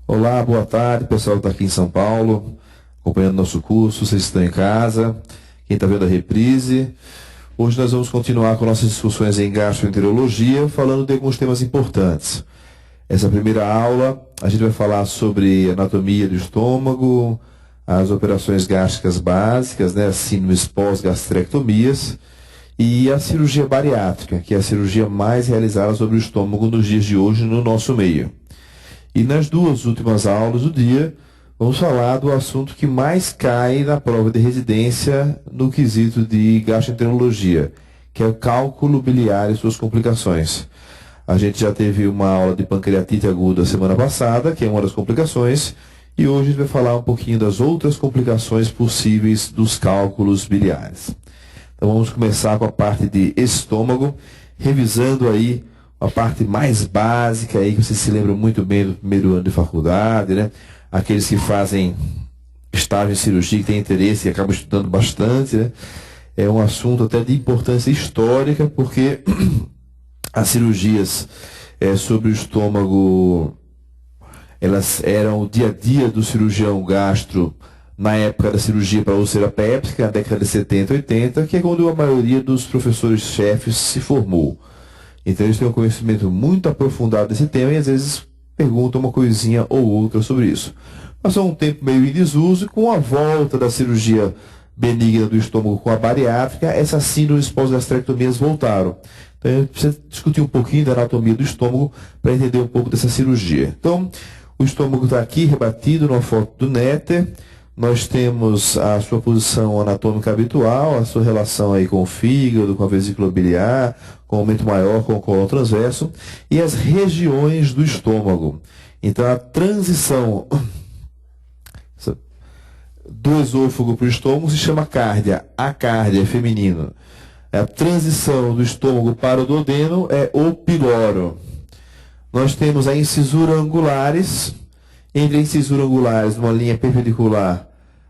Olá, boa tarde, pessoal que está aqui em São Paulo, acompanhando nosso curso, vocês estão em casa, quem está vendo a reprise. Hoje nós vamos continuar com nossas discussões em gastroenterologia, falando de alguns temas importantes. Essa primeira aula, a gente vai falar sobre anatomia do estômago, as operações gástricas básicas, né, as síndromes pós-gastrectomias, e a cirurgia bariátrica, que é a cirurgia mais realizada sobre o estômago nos dias de hoje no nosso meio. E nas duas últimas aulas do dia, vamos falar do assunto que mais cai na prova de residência no quesito de gastroenterologia, que é o cálculo biliar e suas complicações. A gente já teve uma aula de pancreatite aguda semana passada, que é uma das complicações, e hoje a gente vai falar um pouquinho das outras complicações possíveis dos cálculos biliares. Então vamos começar com a parte de estômago, revisando aí a parte mais básica aí, que vocês se lembram muito bem do primeiro ano de faculdade, né? Aqueles que fazem estágio em cirurgia, que têm interesse e acabam estudando bastante, né? É um assunto até de importância histórica, porque as cirurgias sobre o estômago, elas eram o dia a dia do cirurgião gastro na época da cirurgia para úlcera péptica, na década de 70, 80, que é quando a maioria dos professores-chefes se formou. Então eles têm um conhecimento muito aprofundado desse tema e às vezes perguntam uma coisinha ou outra sobre isso. Passou um tempo meio em desuso e com a volta da cirurgia benigna do estômago com a bariátrica, essas síndromes pós-gastrectomias voltaram. Então a gente precisa discutir um pouquinho da anatomia do estômago para entender um pouco dessa cirurgia. Então, o estômago está aqui rebatido numa foto do Néter. Nós temos a sua posição anatômica habitual, a sua relação aí com o fígado, com a vesícula biliar, com o aumento maior, com o cólon transverso, e as regiões do estômago. Então, a transição do esôfago para o estômago se chama cárdia. A cárdia é feminino. A transição do estômago para o duodeno é o piloro. Nós temos a incisura angulares. Entre a incisura angulares, numa linha perpendicular,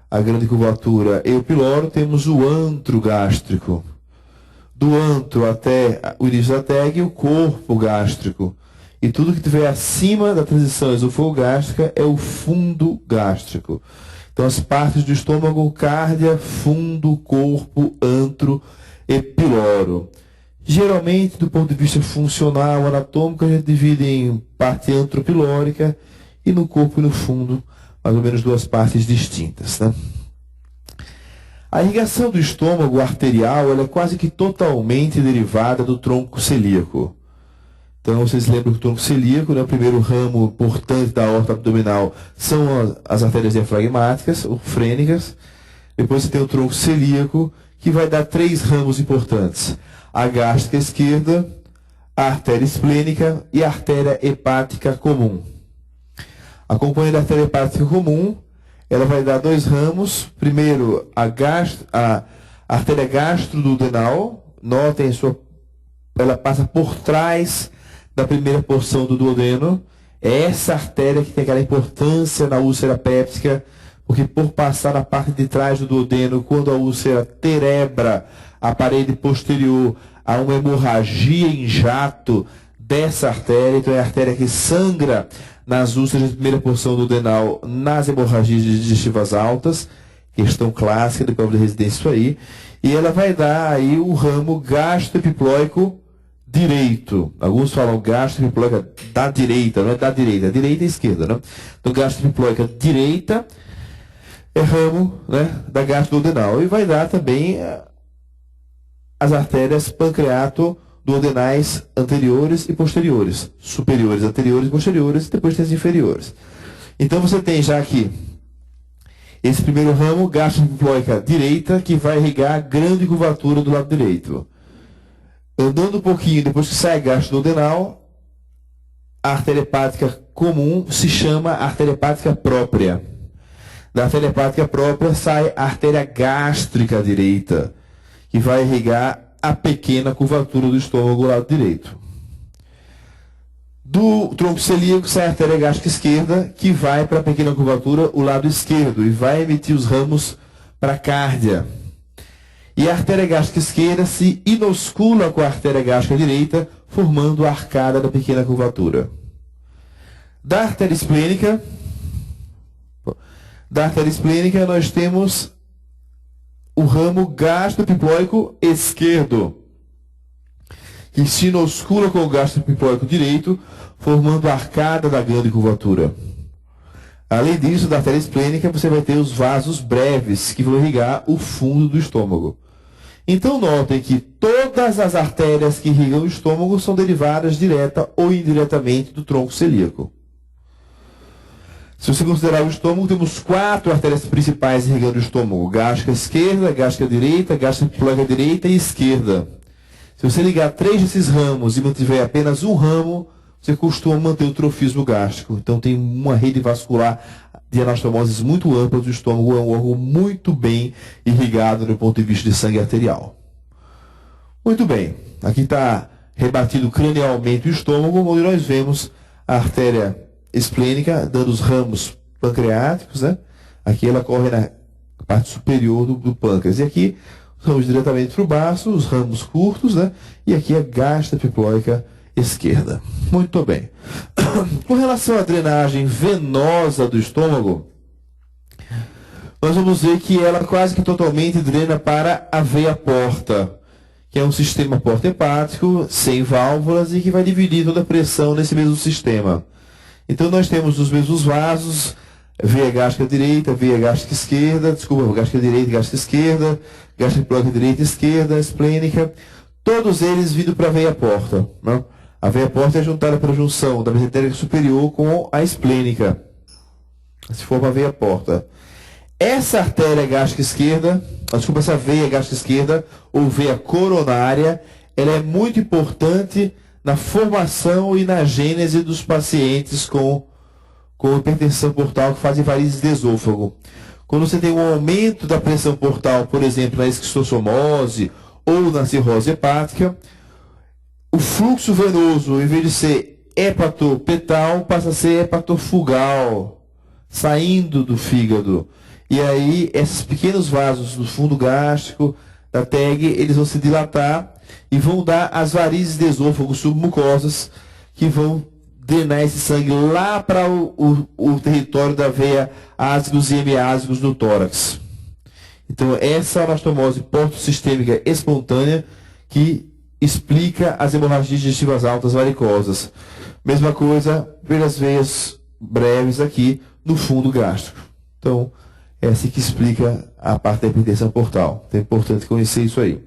a grande curvatura e o piloro, temos o antro gástrico. Do antro até o início da TEG, o corpo gástrico. E tudo que estiver acima da transição esofagogástrica é o fundo gástrico. Então, as partes do estômago, cárdia, fundo, corpo, antro e piloro. Geralmente, do ponto de vista funcional, anatômico, a gente divide em parte antropilórica e no corpo e no fundo, mais ou menos duas partes distintas, né? A irrigação do estômago arterial, ela é quase que totalmente derivada do tronco celíaco. Então, vocês lembram que o tronco celíaco, né, o primeiro ramo importante da aorta abdominal são as artérias diafragmáticas, ou frênicas. Depois você tem o tronco celíaco, que vai dar três ramos importantes: a gástrica esquerda, a artéria esplênica e a artéria hepática comum. Acompanhando a artéria hepática comum, ela vai dar dois ramos. Primeiro, a artéria gastroduodenal. Notem, ela passa por trás da primeira porção do duodeno. É essa artéria que tem aquela importância na úlcera péptica, porque por passar na parte de trás do duodeno, quando a úlcera terebra a parede posterior, há uma hemorragia em jato dessa artéria. Então é a artéria que sangra nas úlceras de primeira porção duodenal, nas hemorragias digestivas altas, questão clássica de prova de residência, isso aí, e ela vai dar aí o ramo gastroepiploico direito. Alguns falam gastroepiploica da direita, não é da direita, direita e esquerda, né? Então gastroepiploica direita é ramo, né, da gastroduodenal, e vai dar também as artérias pancreato-duodenais anteriores e posteriores, superiores, anteriores e posteriores, e depois tem as inferiores. Então você tem já aqui esse primeiro ramo, gastroepiploica direita, que vai irrigar a grande curvatura do lado direito. Andando um pouquinho, depois que sai a gastroduodenal, a artéria hepática comum se chama artéria hepática própria. Da artéria hepática própria sai a artéria gástrica direita, que vai irrigar a pequena curvatura do estômago do lado direito. Do tronco celíaco sai a artéria gástrica esquerda, que vai para a pequena curvatura, o lado esquerdo, e vai emitir os ramos para a cárdia. E a artéria gástrica esquerda se inoscula com a artéria gástrica direita, formando a arcada da pequena curvatura. Da artéria esplênica, nós temos o ramo gastropiploico esquerdo, que se inoscula com o gastropiploico direito, formando a arcada da grande curvatura. Além disso, da artéria esplênica, você vai ter os vasos breves, que vão irrigar o fundo do estômago. Então, notem que todas as artérias que irrigam o estômago são derivadas direta ou indiretamente do tronco celíaco. Se você considerar o estômago, temos 4 artérias principais irrigando o estômago: gástrica esquerda, gástrica direita, gastropiploica direita e esquerda. Se você ligar 3 desses ramos e mantiver apenas um ramo, você costuma manter o trofismo gástrico. Então tem uma rede vascular de anastomoses muito ampla do estômago, é um órgão muito bem irrigado do ponto de vista de sangue arterial. Muito bem, aqui está rebatido cranialmente o estômago, onde nós vemos a artéria esplênica dando os ramos pancreáticos, né? Aqui ela corre na parte superior do pâncreas. E aqui vamos diretamente para o baço, os ramos curtos, né? E aqui a gastropiploica esquerda. Muito bem. Com relação à drenagem venosa do estômago, nós vamos ver que ela quase que totalmente drena para a veia porta, que é um sistema porta-hepático sem válvulas e que vai dividir toda a pressão nesse mesmo sistema. Então nós temos os mesmos vasos, veia gástrica direita, veia gástrica esquerda, gástrica direita e gástrica esquerda, gastropiploica direita e esquerda, esplênica, todos eles vindo para a veia porta, né? A veia porta é juntada pela junção da mesentérica superior com a esplênica. Se forma a veia porta. Essa artéria gástrica esquerda, essa veia gástrica esquerda, ou veia coronária, ela é muito importante na formação e na gênese dos pacientes com hipertensão portal que fazem varizes de esôfago. Quando você tem um aumento da pressão portal, por exemplo, na esquistossomose ou na cirrose hepática, o fluxo venoso, em vez de ser hepatopetal, passa a ser hepatofugal, saindo do fígado. E aí, esses pequenos vasos do fundo gástrico, da TEG, eles vão se dilatar e vão dar as varizes de esôfago submucosas, que vão drenar esse sangue lá para o território da veia ásgos e hemiásgos do tórax. Então, essa anastomose porto-sistêmica espontânea que explica as hemorragias digestivas altas varicosas. Mesma coisa pelas veias breves aqui no fundo gástrico. Então, essa que explica a parte da hipertensão portal. Então é importante conhecer isso aí.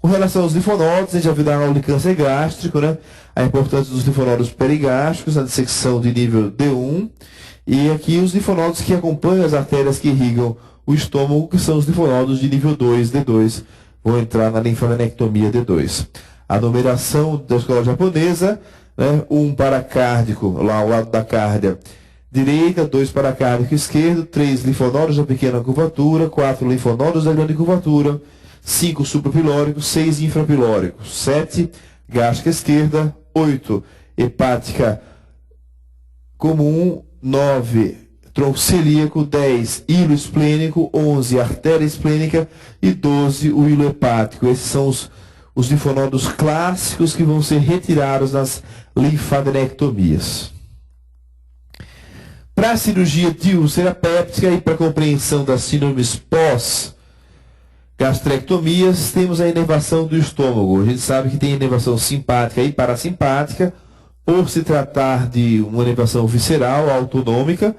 Com relação aos linfonodos, a gente já viu da aula de câncer gástrico, né? A importância dos linfonodos perigástricos, a dissecção de nível D1. E aqui os linfonodos que acompanham as artérias que irrigam o estômago, que são os linfonodos de nível 2, D2, vão entrar na linfadenectomia D2. A numeração da escola japonesa, né? 1 paracárdico, lá ao lado da cárdia direita, 2 paracárdico esquerdo, 3 linfonodos da pequena curvatura, 4 linfonodos da grande curvatura, 5 suprapilóricos, 6 infrapilóricos, 7 gástrica esquerda, 8 hepática comum, 9 tronco celíaco, 10 hilo esplênico, 11 artéria esplênica e 12 o hilo hepático. Esses são os linfonodos clássicos que vão ser retirados nas linfadenectomias. Para a cirurgia de úlcera péptica e para a compreensão das síndromes pós-gastrectomias, temos a inervação do estômago. A gente sabe que tem inervação simpática e parasimpática, por se tratar de uma inervação visceral, autonômica.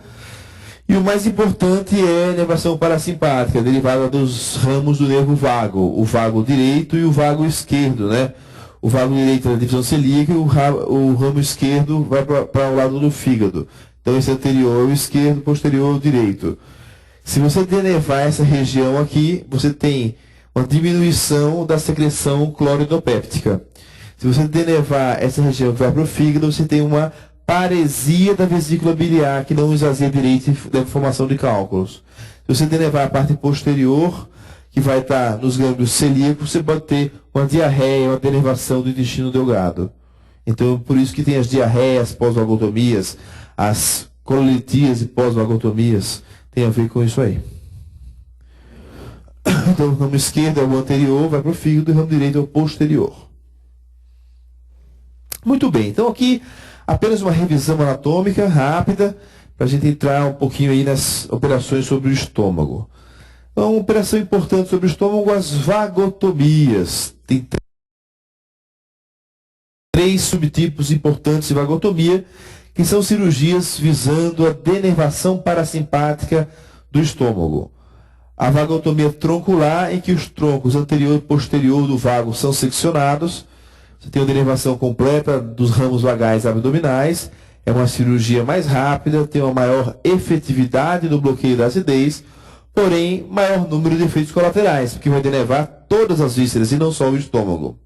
E o mais importante é a inervação parasimpática, derivada dos ramos do nervo vago, o vago direito e o vago esquerdo, né? O vago direito é da divisão celíaca e o ramo esquerdo vai para o lado do fígado. Então esse anterior é o esquerdo, posterior é o direito. Se você denervar essa região aqui, você tem uma diminuição da secreção cloridopéptica. Se você denervar essa região que vai para o fígado, você tem uma paresia da vesícula biliar, que não esvazia direito da formação de cálculos. Se você denervar a parte posterior, que vai estar nos gânglios celíacos, você pode ter uma diarreia, uma denervação do intestino delgado. Então, por isso que tem as diarreias pós-vagotomias, as colelitias e pós-vagotomias, tem a ver com isso aí. Então, o ramo esquerdo é o anterior, vai para o fígado, e o ramo direito é o posterior. Muito bem, então aqui apenas uma revisão anatômica rápida, para a gente entrar um pouquinho aí nas operações sobre o estômago. Então, uma operação importante sobre o estômago, as vagotomias. Tem três subtipos importantes de vagotomia, que são cirurgias visando a denervação parasimpática do estômago. A vagotomia troncular, em que os troncos anterior e posterior do vago são seccionados. Você tem a denervação completa dos ramos vagais abdominais. É uma cirurgia mais rápida, tem uma maior efetividade no bloqueio da acidez, porém, maior número de efeitos colaterais, porque vai denervar todas as vísceras e não só o estômago.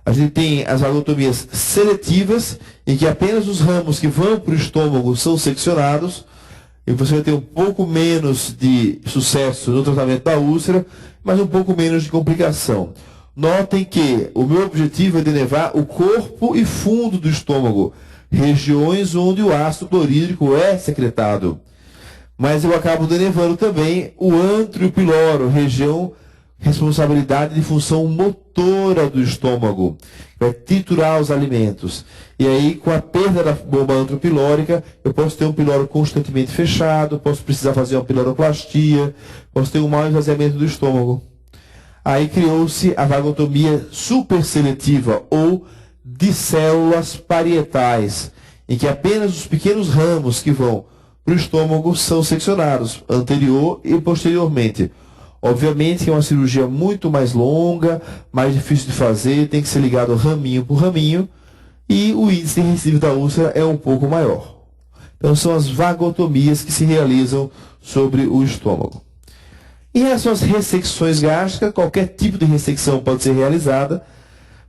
A gente tem as vagotomias seletivas, em que apenas os ramos que vão para o estômago são seccionados, e você vai ter um pouco menos de sucesso no tratamento da úlcera, mas um pouco menos de complicação. Notem que o meu objetivo é denervar o corpo e fundo do estômago, regiões onde o ácido clorídrico é secretado. Mas eu acabo denervando também o antro e o piloro, região responsabilidade de função motora do estômago, vai triturar os alimentos. E aí, com a perda da bomba antropilórica, eu posso ter um piloro constantemente fechado, posso precisar fazer uma piloroplastia, posso ter um mau esvaziamento do estômago. Aí criou-se a vagotomia superseletiva, ou de células parietais, em que apenas os pequenos ramos que vão para o estômago são seccionados, anterior e posteriormente. Obviamente que é uma cirurgia muito mais longa, mais difícil de fazer, tem que ser ligado raminho por raminho, e o índice de recidiva da úlcera é um pouco maior. Então são as vagotomias que se realizam sobre o estômago. Em relação às ressecções gástricas, qualquer tipo de ressecção pode ser realizada,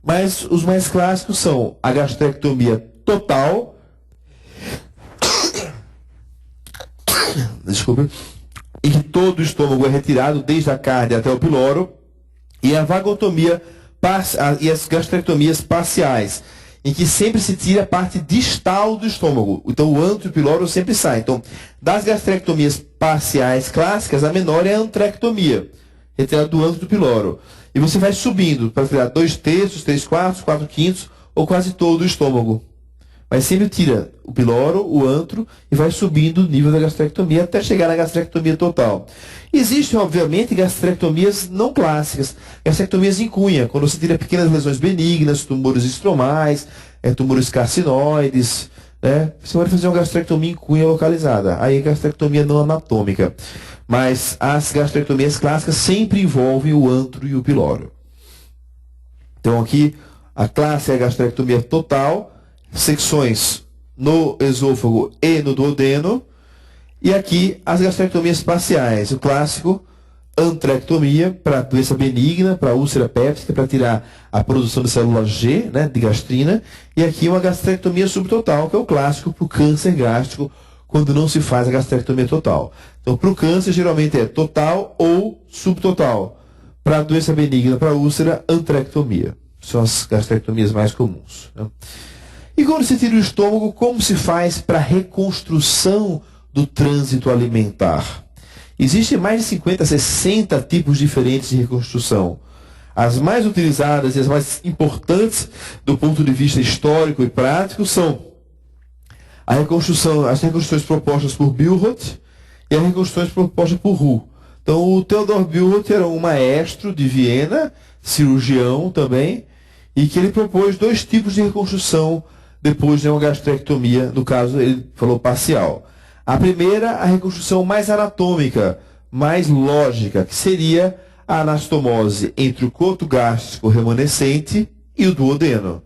mas os mais clássicos são a gastrectomia total, desculpe, em que todo o estômago é retirado, desde a carne até o piloro, e a vagotomia e as gastrectomias parciais, em que sempre se tira a parte distal do estômago. Então o antro e o piloro sempre saem. Então, das gastrectomias parciais clássicas, a menor é a antrectomia, retirada do antro e do piloro. E você vai subindo para tirar 2/3, 3/4, 4/5 ou quase todo o estômago. Mas sempre tira o piloro, o antro e vai subindo o nível da gastrectomia até chegar na gastrectomia total. Existem, obviamente, gastrectomias não clássicas, gastrectomias em cunha, quando você tira pequenas lesões benignas, tumores estromais, tumores carcinoides, né? Você pode fazer uma gastrectomia em cunha localizada, aí é gastrectomia não anatômica. Mas as gastrectomias clássicas sempre envolvem o antro e o piloro. Então aqui, a classe é a gastrectomia total, secções no esôfago e no duodeno, e aqui as gastrectomias parciais, o clássico, antrectomia para doença benigna, para úlcera péptica, para tirar a produção de célula G, né, de gastrina, e aqui uma gastrectomia subtotal, que é o clássico para o câncer gástrico, quando não se faz a gastrectomia total. Então, para o câncer, geralmente é total ou subtotal. Para a doença benigna, para a úlcera, antrectomia. São as gastrectomias mais comuns, né? E quando se tira o estômago, como se faz para a reconstrução do trânsito alimentar? Existem mais de 50, 60 tipos diferentes de reconstrução. As mais utilizadas e as mais importantes do ponto de vista histórico e prático são as reconstruções propostas por Billroth e as reconstruções propostas por Roux. Então, o Theodor Billroth era um maestro de Viena, cirurgião também, e que ele propôs dois tipos de reconstrução depois de uma gastrectomia, no caso ele falou parcial. A primeira, a reconstrução mais anatômica, mais lógica, que seria a anastomose entre o coto gástrico remanescente e o duodeno.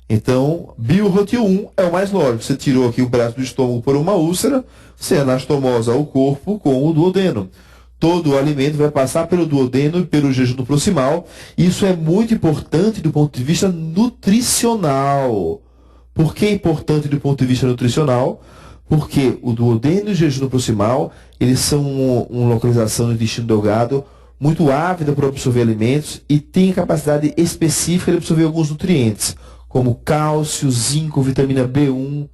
Então, Billroth 1 é o mais lógico. Você tirou aqui o braço do estômago por uma úlcera, você anastomosa o corpo com o duodeno. Todo o alimento vai passar pelo duodeno e pelo jejum proximal. Isso é muito importante do ponto de vista nutricional. Por que é importante do ponto de vista nutricional? Porque o duodeno e o jejum proximal, eles são uma localização do intestino delgado muito ávida para absorver alimentos e tem capacidade específica de absorver alguns nutrientes, como cálcio, zinco, vitamina B1.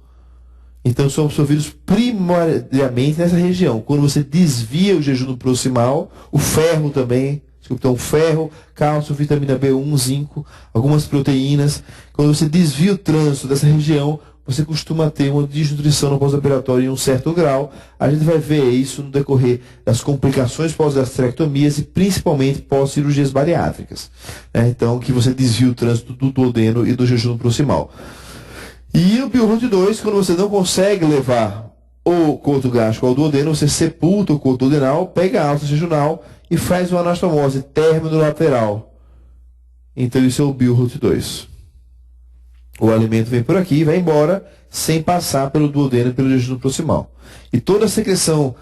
Então são absorvidos primariamente nessa região. Quando você desvia o jejum proximal, o ferro também, então ferro, cálcio, vitamina B1, zinco, algumas proteínas. Quando você desvia o trânsito dessa região, você costuma ter uma desnutrição no pós-operatório em um certo grau. A gente vai ver isso no decorrer das complicações pós-gastrectomias e principalmente pós-cirurgias bariátricas. Então, que você desvia o trânsito do duodeno e do jejum proximal. E o Biorut 2, quando você não consegue levar o coto gástrico ao duodeno, você sepulta o coto duodenal, pega a alça jejunal e faz uma anastomose término lateral. Então isso é o Biorut 2. O alimento vem por aqui e vai embora sem passar pelo duodeno e pelo jejum proximal. E toda a secreção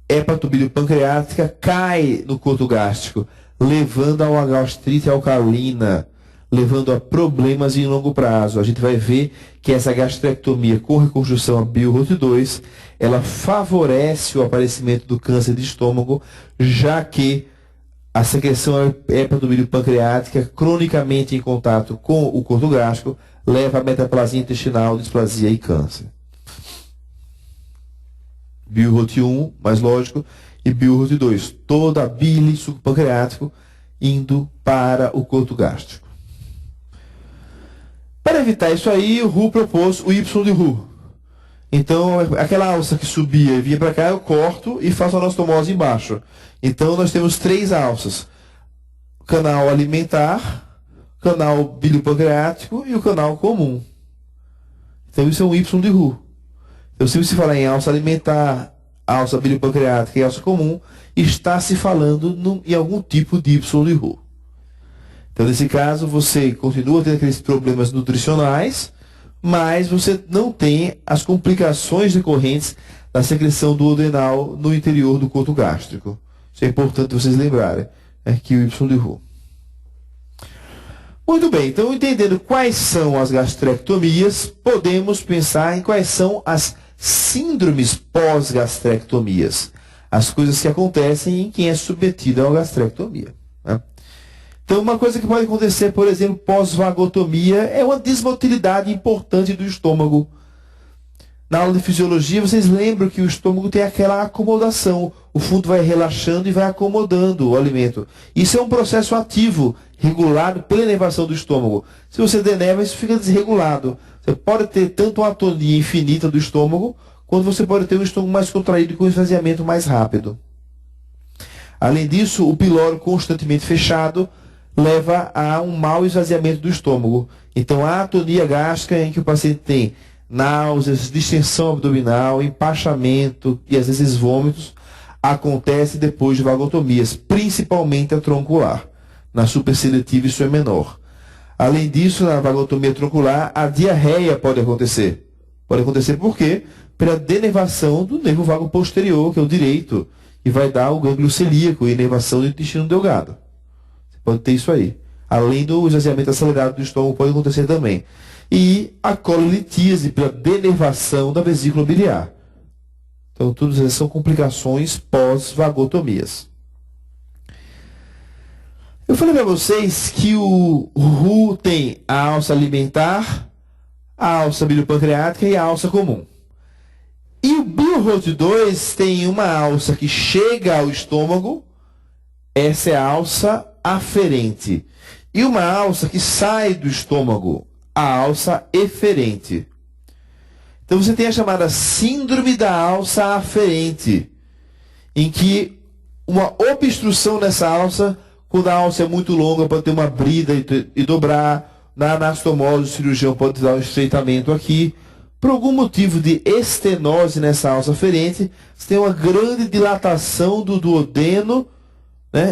hepatobilio-pancreática cai no coto gástrico, levando a uma gastrite alcalina, levando a problemas em longo prazo. A gente vai ver que essa gastrectomia com reconstrução a Biorut 2, ela favorece o aparecimento do câncer de estômago, já que a secreção hepatobilio-pancreática, cronicamente em contato com o coto gástrico, leva a metaplasia intestinal, displasia e câncer. Biorut 1, mais lógico, e Biorut 2, toda a bile, suco pancreático, indo para o coto gástrico. Para evitar isso aí, o Hu propôs o Y de Hu. Então, aquela alça que subia e vinha para cá, eu corto e faço a anastomose embaixo. Então, nós temos 3 alças. O canal alimentar, o canal biliopancreático e o canal comum. Então, isso é um Y de Hu. Então, se você falar em alça alimentar, alça biliopancreática e alça comum, está se falando em algum tipo de Y de Hu. Então, nesse caso, você continua tendo aqueles problemas nutricionais, mas você não tem as complicações decorrentes da secreção duodenal no interior do coto gástrico. Isso é importante vocês lembrarem, que o Y de Hu. Muito bem, então entendendo quais são as gastrectomias, podemos pensar em quais são as síndromes pós-gastrectomias. As coisas que acontecem em quem é submetido a uma gastrectomia. Então, uma coisa que pode acontecer, por exemplo, pós-vagotomia, é uma desmotilidade importante do estômago. Na aula de fisiologia, vocês lembram que o estômago tem aquela acomodação. O fundo vai relaxando e vai acomodando o alimento. Isso é um processo ativo, regulado pela inervação do estômago. Se você deneva, isso fica desregulado. Você pode ter tanto uma atonia infinita do estômago, quanto você pode ter um estômago mais contraído com esvaziamento mais rápido. Além disso, o piloro constantemente fechado leva a um mau esvaziamento do estômago. Então, a atonia gástrica em que o paciente tem náuseas, distensão abdominal, empachamento e às vezes vômitos, acontece depois de vagotomias, principalmente a troncular. Na superseletiva isso é menor. Além disso, na vagotomia troncular, a diarreia pode acontecer. Pode acontecer por quê? Pela denervação do nervo vago posterior, que é o direito, e vai dar o gânglio celíaco e inervação do intestino delgado. Pode ter isso aí. Além do esvaziamento acelerado do estômago, pode acontecer também. E a cololitíase pela denervação da vesícula biliar. Então, todas essas são complicações pós-vagotomias. Eu falei para vocês que o Hu tem a alça alimentar, a alça biliopancreática e a alça comum. E o Biorut 2 tem uma alça que chega ao estômago, essa é a alça aferente. E uma alça que sai do estômago, a alça eferente. Então você tem a chamada síndrome da alça aferente, em que uma obstrução nessa alça, quando a alça é muito longa, pode ter uma brida e dobrar. Na anastomose, o cirurgião pode dar um estreitamento aqui. Por algum motivo de estenose nessa alça aferente, você tem uma grande dilatação do duodeno,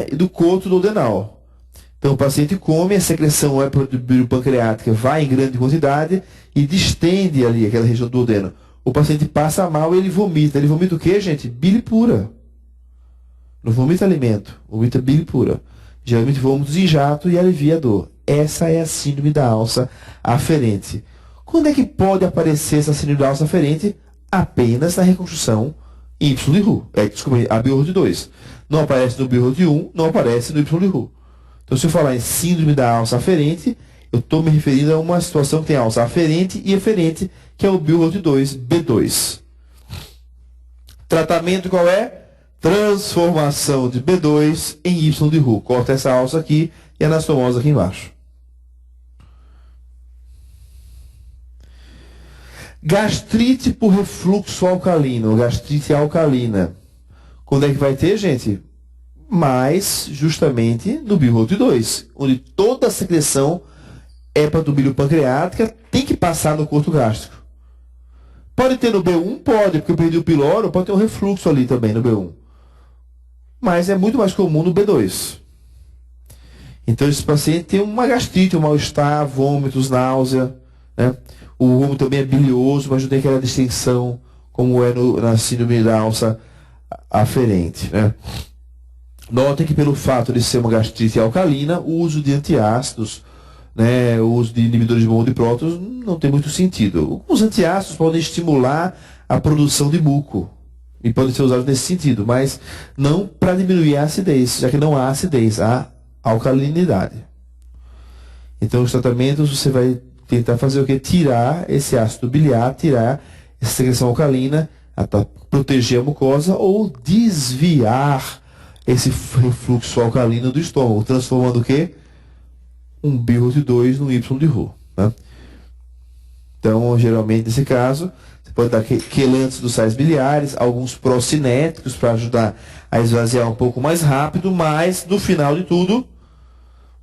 e do coto duodenal. Então o paciente come, a secreção hepatobiliopancreática vai em grande quantidade e distende ali aquela região do duodeno. O paciente passa mal e ele vomita. Ele vomita o quê, gente? Bile pura. Não vomita alimento, vomita bile pura. Geralmente vômitos em jato e alivia a dor. Essa é a síndrome da alça aferente. Quando é que pode aparecer essa síndrome da alça aferente? Apenas na reconstrução Y de Hu. Desculpa, a Biorut 2. Não aparece no Biorut 1, não aparece no Y de Hu. Então, se eu falar em síndrome da alça aferente, Eu estou me referindo a uma situação que tem alça aferente e eferente, que é o BiROT2, B2. Tratamento qual é? Transformação de B2 em Y de Roux. Corta essa alça aqui e a anastomose aqui embaixo. Gastrite por refluxo alcalino, gastrite alcalina. Quando é que vai ter, gente? Mas justamente no BiROT2, onde toda a secreção hepatobilipancreática tem que passar no corto gástrico. Pode ter no B1? Pode, porque eu perdi o piloro, pode ter um refluxo ali também no B1. Mas é muito mais comum no B2. Então esse paciente tem uma gastrite, um mal-estar, vômitos, náusea, né? O vômito também é bilioso, mas não tem aquela distensão como é na síndrome da alça aferente, né? Notem que pelo fato de ser uma gastrite alcalina, o uso de antiácidos, né, o uso de inibidores de bomba de prótons não tem muito sentido. Os antiácidos podem estimular a produção de muco e podem ser usados nesse sentido, mas não para diminuir a acidez, já que não há acidez, há alcalinidade. Então os tratamentos você vai tentar fazer o quê? Tirar esse ácido biliar, tirar essa secreção alcalina, para proteger a mucosa ou desviar esse refluxo alcalino do estômago, transformando o quê? Um BiROT2 no Y de Roux. Né? Então, geralmente, nesse caso, você pode dar quelantes dos sais biliares, alguns procinéticos para ajudar a esvaziar um pouco mais rápido, mas, no final de tudo,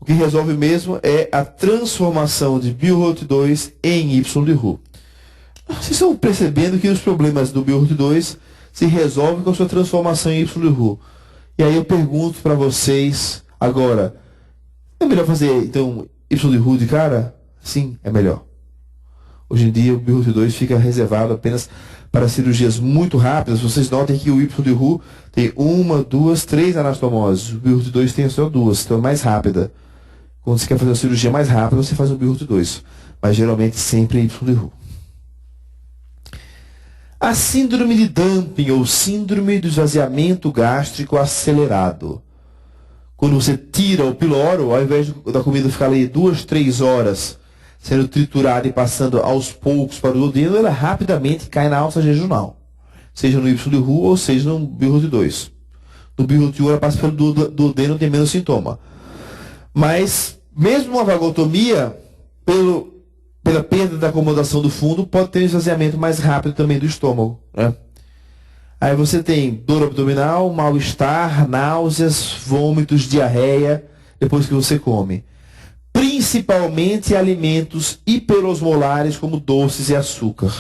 o que resolve mesmo é a transformação de BiROT2 em Y de Roux. Vocês estão percebendo que os problemas do BiROT2 se resolvem com a sua transformação em Y de Roux. E aí eu pergunto para vocês agora, é melhor fazer então Y de Roux de cara? Sim, é melhor. Hoje em dia o BiROT2 fica reservado apenas para cirurgias muito rápidas. Vocês notem que o Y de Roux tem 1, 2, 3 anastomoses. O BiROT2 tem só 2, então é mais rápida. Quando você quer fazer uma cirurgia mais rápida, você faz um BiROT2. Mas geralmente sempre Y de Roux. A síndrome de dumping ou síndrome do esvaziamento gástrico acelerado. Quando você tira o piloro, ao invés da comida ficar ali 2, 3 horas sendo triturada e passando aos poucos para o duodeno, ela rapidamente cai na alça jejunal. Seja no Y de Roux ou seja no BiROT2. No BiROT1 ela passa pelo duodeno e tem menos sintoma. Mas, mesmo uma vagotomia, pela perda da acomodação do fundo, pode ter um esvaziamento mais rápido também do estômago. Né? Aí você tem dor abdominal, mal-estar, náuseas, vômitos, diarreia, depois que você come. Principalmente alimentos hiperosmolares, como doces e açúcar,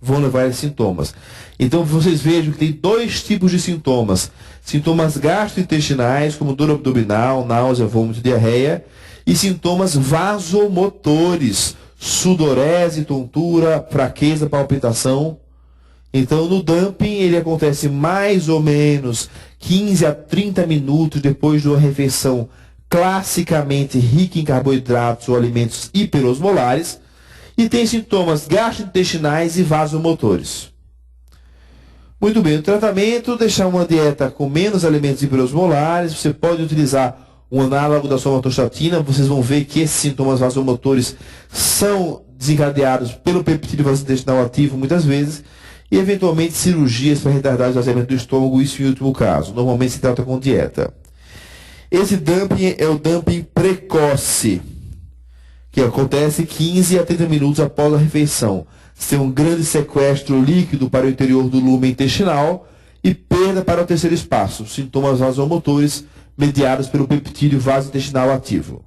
vão levar a esses sintomas. Então vocês vejam que tem 2 tipos de sintomas. Sintomas gastrointestinais, como dor abdominal, náusea, vômito, diarreia, e sintomas vasomotores, sudorese, tontura, fraqueza, palpitação. Então, no dumping, ele acontece mais ou menos 15 a 30 minutos depois de uma refeição classicamente rica em carboidratos ou alimentos hiperosmolares, e tem sintomas gastrointestinais e vasomotores. Muito bem, o tratamento, deixar uma dieta com menos alimentos hiperosmolares, você pode utilizar um análogo da somatostatina, vocês vão ver que esses sintomas vasomotores são desencadeados pelo peptídeo vasointestinal ativo muitas vezes, e eventualmente cirurgias para retardar o esvaziamento do estômago, isso em último caso. Normalmente se trata com dieta. Esse dumping é o dumping precoce, que acontece 15 a 30 minutos após a refeição. Você tem um grande sequestro líquido para o interior do lumen intestinal e perda para o terceiro espaço, sintomas vasomotores mediados pelo peptídeo vasointestinal ativo.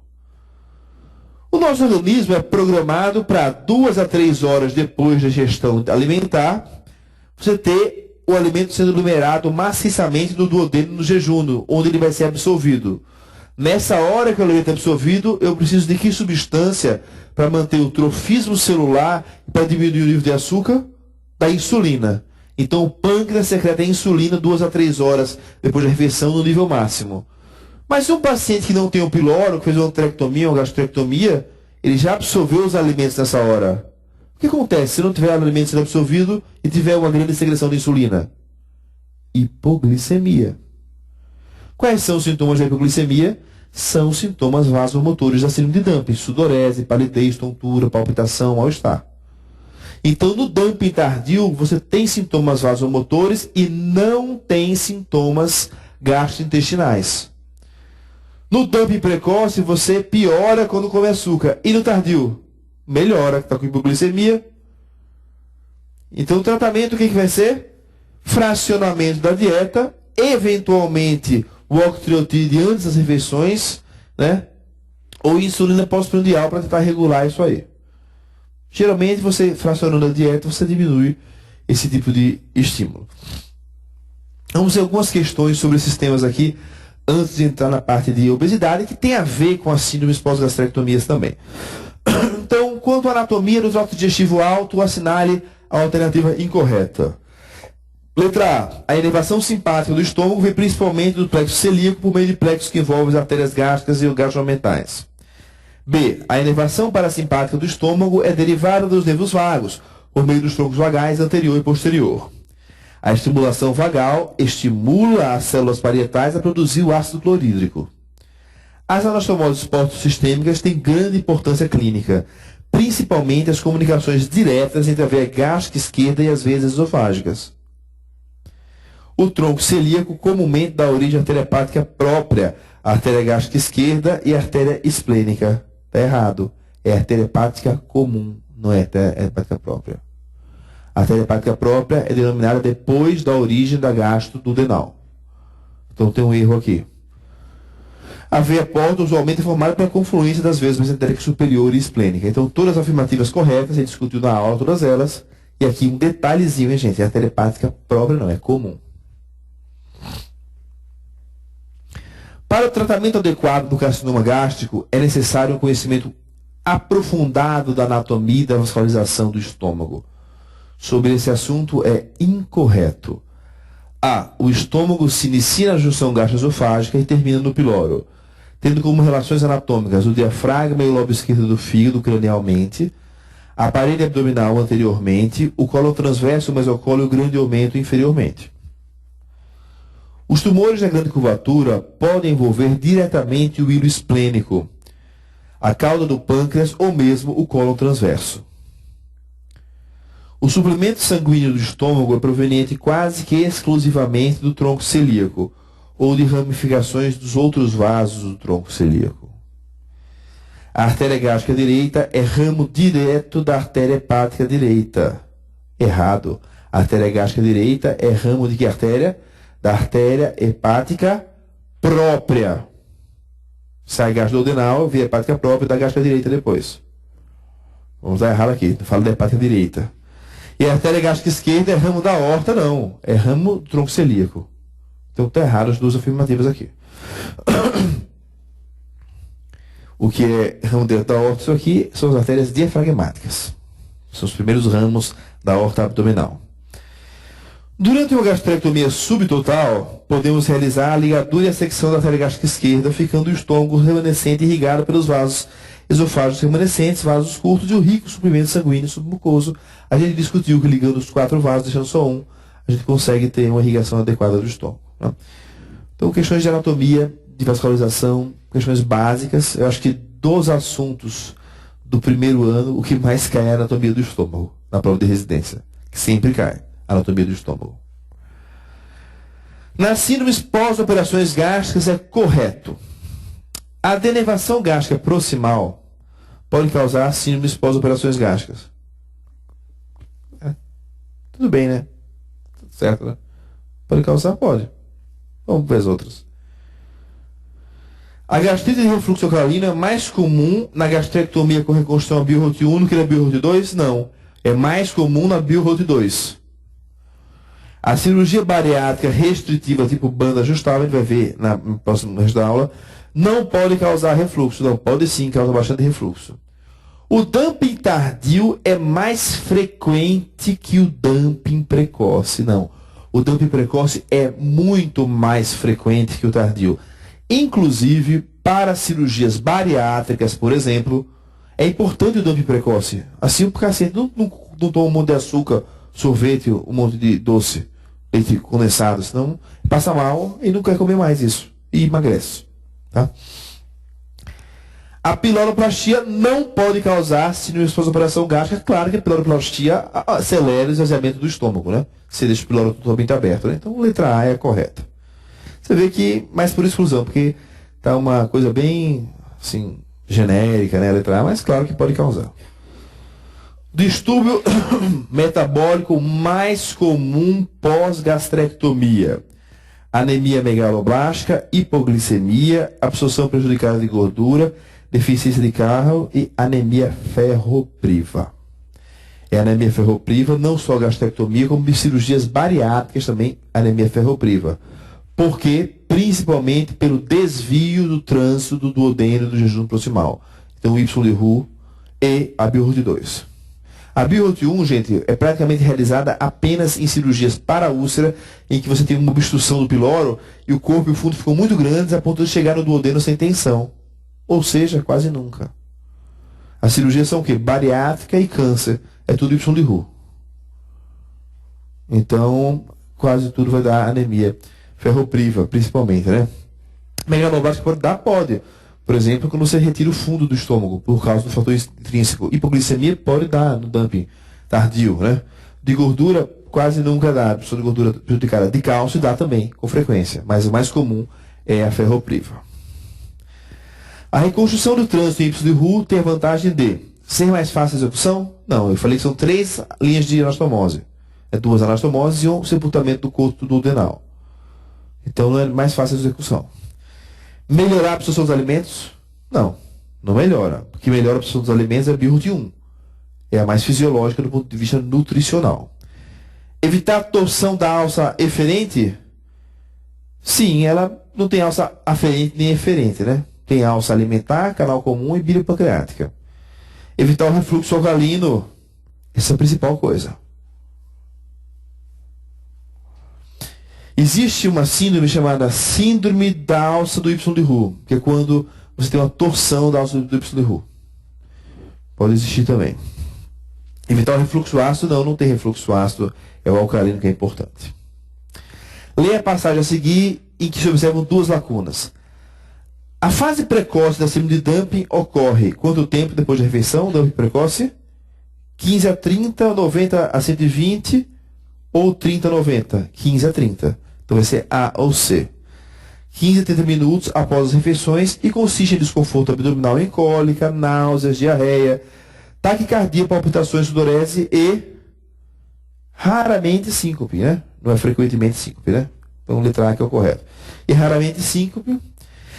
O nosso organismo é programado para 2 a 3 horas depois da ingestão alimentar, você ter o alimento sendo liberado maciçamente no duodeno no jejum, onde ele vai ser absorvido. Nessa hora que o alimento é absorvido, eu preciso de que substância para manter o trofismo celular e para diminuir o nível de açúcar? Da insulina. Então o pâncreas secreta a insulina 2 a 3 horas depois da refeição no nível máximo. Mas um paciente que não tem um piloro, que fez uma antrectomia ou uma gastrectomia, ele já absorveu os alimentos nessa hora. O que acontece se não tiver alimento sendo absorvido e tiver uma grande secreção de insulina? Hipoglicemia. Quais são os sintomas da hipoglicemia? são sintomas vasomotores da síndrome de dumping: sudorese, palidez, tontura, palpitação, mal-estar. Então, no dumping tardio, você tem sintomas vasomotores e não tem sintomas gastrointestinais. No dumping precoce, você piora quando come açúcar. E no tardio? Melhora, está com hipoglicemia. Então, o tratamento, o que vai ser? Fracionamento da dieta, eventualmente o octreotide antes das refeições, né? Ou insulina pós-prandial para tentar regular isso aí. Geralmente, você fracionando a dieta, você diminui esse tipo de estímulo. Vamos ver algumas questões sobre esses temas aqui, antes de entrar na parte de obesidade, que tem a ver com as síndromes pós-gastrectomias também. Então, quanto à anatomia do trato digestivo alto, assinale a alternativa incorreta. Letra A. A inervação simpática do estômago vem principalmente do plexo celíaco por meio de plexos que envolvem as artérias gástricas e gastromentais. B. A inervação parasimpática do estômago é derivada dos nervos vagos, por meio dos troncos vagais anterior e posterior. A estimulação vagal estimula as células parietais a produzir o ácido clorídrico. As anastomoses portosistêmicas têm grande importância clínica, principalmente as comunicações diretas entre a veia gástrica esquerda e as veias esofágicas. O tronco celíaco comumente dá origem à artéria hepática própria, a artéria gástrica esquerda e a artéria esplênica. Está errado. É artéria hepática comum, não é artéria hepática própria. A artéria hepática própria é denominada depois da origem da gastroduodenal. Então tem um erro aqui. A veia porta usualmente é formada pela confluência das veias mesentérica superior e esplênica. Então todas as afirmativas corretas, a gente discutiu na aula todas elas. E aqui um detalhezinho, hein, gente? A artéria hepática própria não é comum. Para o tratamento adequado do carcinoma gástrico, é necessário um conhecimento aprofundado da anatomia e da vascularização do estômago. Sobre esse assunto é incorreto. A. O estômago se inicia na junção gastroesofágica e termina no piloro, tendo como relações anatômicas o diafragma e o lobo esquerdo do fígado cranialmente, a parede abdominal anteriormente, o colo transverso, o mesocolo e o grande aumento inferiormente. Os tumores da grande curvatura podem envolver diretamente o hilo esplênico, a cauda do pâncreas ou mesmo o cólon transverso. O suplemento sanguíneo do estômago é proveniente quase que exclusivamente do tronco celíaco ou de ramificações dos outros vasos do tronco celíaco. A artéria gástrica direita é ramo direto da artéria hepática direita. Errado. A artéria gástrica direita é ramo de que artéria? Da artéria hepática própria. Sai gastroduodenal, via hepática própria da gástrica direita depois. Vamos dar errado aqui, falo da hepática direita. E a artéria gástrica esquerda é ramo da aorta, não. É ramo do tronco celíaco. Então está errado as duas afirmativas aqui. O que é ramo direto da aorta, isso aqui são as artérias diafragmáticas. São os primeiros ramos da aorta abdominal. Durante uma gastrectomia subtotal, podemos realizar a ligadura e a secção da artéria gástrica esquerda, ficando o estômago remanescente irrigado pelos vasos esofágicos remanescentes, vasos curtos e o rico suprimento sanguíneo submucoso. A gente discutiu que ligando os 4 vasos, deixando só um, a gente consegue ter uma irrigação adequada do estômago. Né? Então, questões de anatomia, de vascularização, questões básicas. Eu acho que dos assuntos do primeiro ano, o que mais cai é a anatomia do estômago, na prova de residência, que sempre cai. Anatomia do estômago. Nas síndromes pós-operações gástricas é correto. A denervação gástrica proximal pode causar síndromes pós-operações gástricas. Tudo bem, né? Tudo certo, né? Pode causar? Pode. Vamos ver as outras. A gastrite de refluxo cralino é mais comum na gastrectomia com reconstrução a BioRot 1 do que na BioRot 2? Não. É mais comum na BioRot 2. A cirurgia bariátrica restritiva tipo banda ajustável, a gente vai ver no próximo resto da aula, não pode causar refluxo. Não, pode sim, causa bastante refluxo. O dumping tardio é mais frequente que o dumping precoce. Não, o dumping precoce é muito mais frequente que o tardio. Inclusive, para cirurgias bariátricas, por exemplo, é importante o dumping precoce. Assim o paciente não toma um monte de açúcar, sorvete, um monte de doce, leite condensado, senão passa mal e não quer comer mais isso. E emagrece. Tá? A piloroplastia não pode causar síndrome pós-operação gástrica. Claro que a piloroplastia acelera o esvaziamento do estômago, né? Você deixa o piloro totalmente aberto, né? Então, letra A é a correta. Você vê que, mais por exclusão, porque tá uma coisa bem, assim, genérica, né? A letra A, mas claro que pode causar. Distúrbio metabólico mais comum pós-gastrectomia: anemia megaloblástica, hipoglicemia, absorção prejudicada de gordura, deficiência de cálcio e anemia ferropriva. É anemia ferropriva, não só gastrectomia, como de cirurgias bariátricas também, anemia ferropriva. Por quê? Principalmente pelo desvio do trânsito do duodeno do jejum proximal. Então, o Y de Roux e a BIORT2. A BIORT1, gente, é praticamente realizada apenas em cirurgias para úlcera, em que você tem uma obstrução do piloro e o corpo e o fundo ficam muito grandes a ponto de chegar no duodeno sem tensão. Ou seja, quase nunca. As cirurgias são o quê? Bariátrica e câncer. É tudo Y de Roux. Então, quase tudo vai dar anemia ferropriva, principalmente, né? Megaloblástica pode dar? Pode. Por exemplo, quando você retira o fundo do estômago por causa do fator intrínseco. Hipoglicemia pode dar no dumping tardio, né? De gordura, quase nunca dá. Absorção de gordura prejudicada. De cálcio dá também, com frequência. Mas o mais comum é a ferropriva. A reconstrução do trânsito em Y de Roux tem a vantagem de ser mais fácil a execução? Não, eu falei que são 3 linhas de anastomose. 2 anastomoses e um sepultamento do corpo duodenal. Então não é mais fácil a execução. Melhorar a absorção dos alimentos? Não, não melhora. O que melhora a absorção dos alimentos é a BIORT1. É a mais fisiológica do ponto de vista nutricional. Evitar a torção da alça eferente? Sim, ela não tem alça aferente nem eferente, né? Tem alça alimentar, canal comum e biliopancreática. Evitar o refluxo alcalino. Essa é a principal coisa. Existe uma síndrome chamada síndrome da alça do Y de Roux, que é quando você tem uma torção da alça do Y de Roux. Pode existir também. Evitar o refluxo ácido, não tem refluxo ácido, é o alcalino que é importante. Leia a passagem a seguir em que se observam 2 lacunas. A fase precoce da síndrome de dumping ocorre quanto tempo depois da refeição? Dumping precoce? 15 a 30, 90 a 120 ou 30 a 90? 15 a 30. Então vai ser A ou C. 15 a 30 minutos após as refeições e consiste em desconforto abdominal em cólica, náuseas, diarreia, taquicardia, palpitações, sudorese e raramente síncope, né? Não é frequentemente síncope, né? Então letra A que é o correto. E raramente síncope.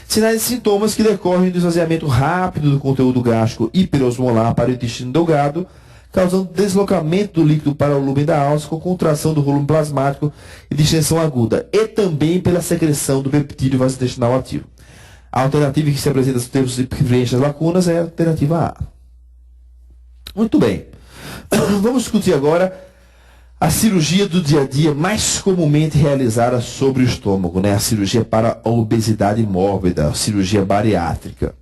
Sinais e sintomas que decorrem do esvaziamento rápido do conteúdo gástrico hiperosmolar para o intestino delgado, causando deslocamento do líquido para o lumen da alça com contração do volume plasmático e distensão aguda, e também pela secreção do peptídeo vasointestinal ativo. A alternativa que se apresenta nos termos que preenchem as lacunas é a alternativa A. Muito bem. Vamos discutir agora a cirurgia do dia a dia mais comumente realizada sobre o estômago, né? A cirurgia para a obesidade mórbida, a cirurgia bariátrica.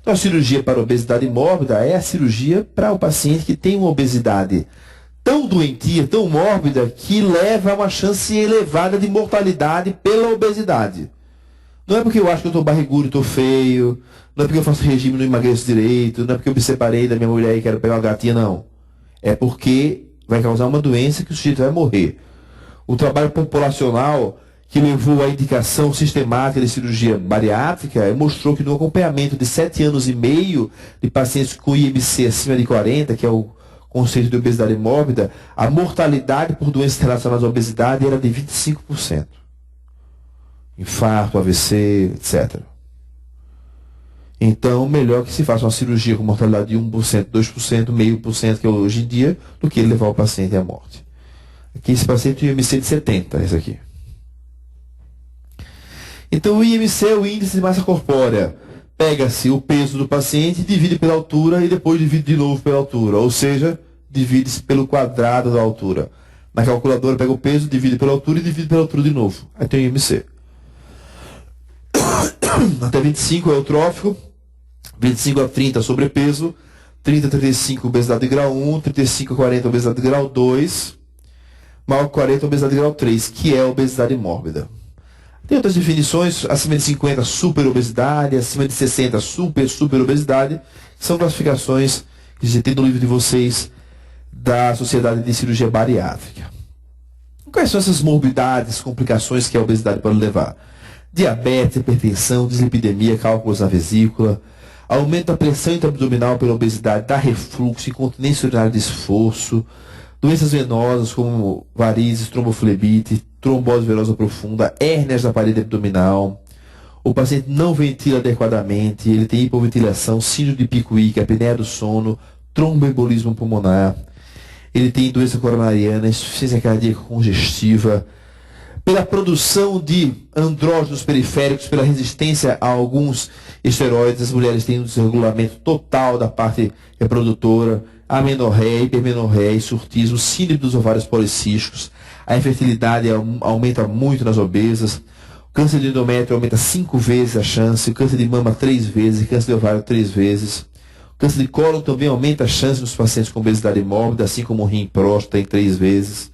Então, a cirurgia para a obesidade mórbida é a cirurgia para o paciente que tem uma obesidade tão doentia, tão mórbida, que leva a uma chance elevada de mortalidade pela obesidade. Não é porque eu acho que eu estou barrigudo e estou feio, não é porque eu faço regime e não emagreço direito, não é porque eu me separei da minha mulher e quero pegar uma gatinha, não. É porque vai causar uma doença que o sujeito vai morrer. O trabalho populacional que levou à indicação sistemática de cirurgia bariátrica mostrou que no acompanhamento de 7 anos e meio de pacientes com IMC acima de 40, que é o conceito de obesidade mórbida, a mortalidade por doenças relacionadas à obesidade era de 25%. Infarto, AVC, etc. Então, melhor que se faça uma cirurgia com mortalidade de 1%, 2%, 0,5%, que é hoje em dia, do que levar o paciente à morte. Aqui esse paciente tem IMC de 70, esse aqui. Então, o IMC é o índice de massa corpórea. Pega-se o peso do paciente, divide pela altura e depois divide de novo pela altura. Ou seja, divide-se pelo quadrado da altura. Na calculadora, pega o peso, divide pela altura e divide pela altura de novo. Aí tem o IMC. Até 25 é o trófico, 25 a 30 sobrepeso, 30 a 35 obesidade de grau 1, 35 a 40 obesidade de grau 2, maior que 40 obesidade de grau 3, que é a obesidade mórbida. Tem outras definições: acima de 50, superobesidade; acima de 60, superobesidade. São classificações que já tem no livro de vocês da Sociedade de Cirurgia Bariátrica. Quais são essas morbidades, complicações que a obesidade pode levar? Diabetes, hipertensão, dislipidemia, cálculos na vesícula, aumento da pressão intraabdominal pela obesidade, dá refluxo, incontinência urinária de esforço, doenças venosas como varizes, tromboflebite, trombose venosa profunda, hérnias da parede abdominal. O paciente não ventila adequadamente, ele tem hipoventilação, síndrome de Pickwick, apneia do sono, tromboembolismo pulmonar. Ele tem doença coronariana, insuficiência cardíaca congestiva, pela produção de andrógenos periféricos, pela resistência a alguns esteroides. As mulheres têm um desregulamento total da parte reprodutora, amenorreia, hipermenorreia, surtismo, síndrome dos ovários policísticos. A infertilidade aumenta muito nas obesas. O câncer de endométrio aumenta 5 vezes a chance, o câncer de mama 3 vezes, o câncer de ovário 3 vezes. O câncer de cólon também aumenta a chance nos pacientes com obesidade mórbida, assim como o rim e próstata em 3 vezes.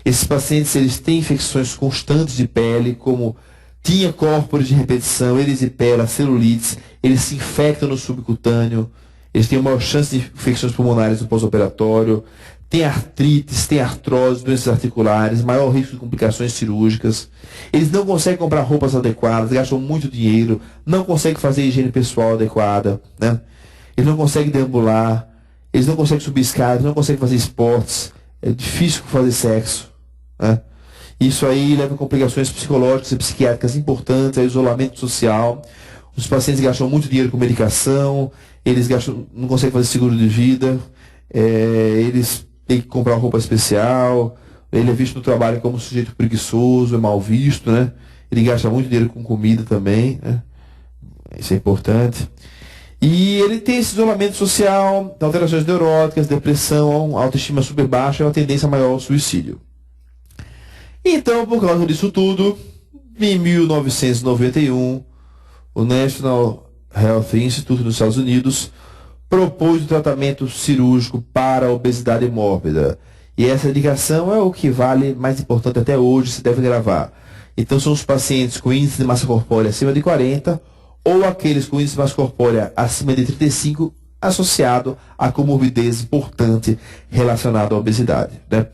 Esses pacientes, eles têm infecções constantes de pele, como tinha córporas de repetição, erisipela, celulites, eles se infectam no subcutâneo, eles têm maior chance de infecções pulmonares no pós-operatório, tem artrites, tem artrose, doenças articulares, maior risco de complicações cirúrgicas. Eles não conseguem comprar roupas adequadas, gastam muito dinheiro, não conseguem fazer higiene pessoal adequada, né? Eles não conseguem deambular, eles não conseguem subir escadas, não conseguem fazer esportes, é difícil fazer sexo, né? Isso aí leva a complicações psicológicas e psiquiátricas importantes, a isolamento social. Os pacientes gastam muito dinheiro com medicação, eles não conseguem fazer seguro de vida, eles têm que comprar roupa especial, ele é visto no trabalho como um sujeito preguiçoso, é mal visto, né? Ele gasta muito dinheiro com comida também, né? Isso é importante. E ele tem esse isolamento social, alterações neuróticas, depressão, autoestima super baixa e uma tendência maior ao suicídio. Então, por causa disso tudo, em 1991, o National Health Institute dos Estados Unidos propôs o tratamento cirúrgico para a obesidade mórbida. E essa indicação é o que vale mais importante até hoje, se deve gravar. Então, são os pacientes com índice de massa corpórea acima de 40 ou aqueles com índice de massa corpórea acima de 35 associado a comorbidez importante relacionada à obesidade, né?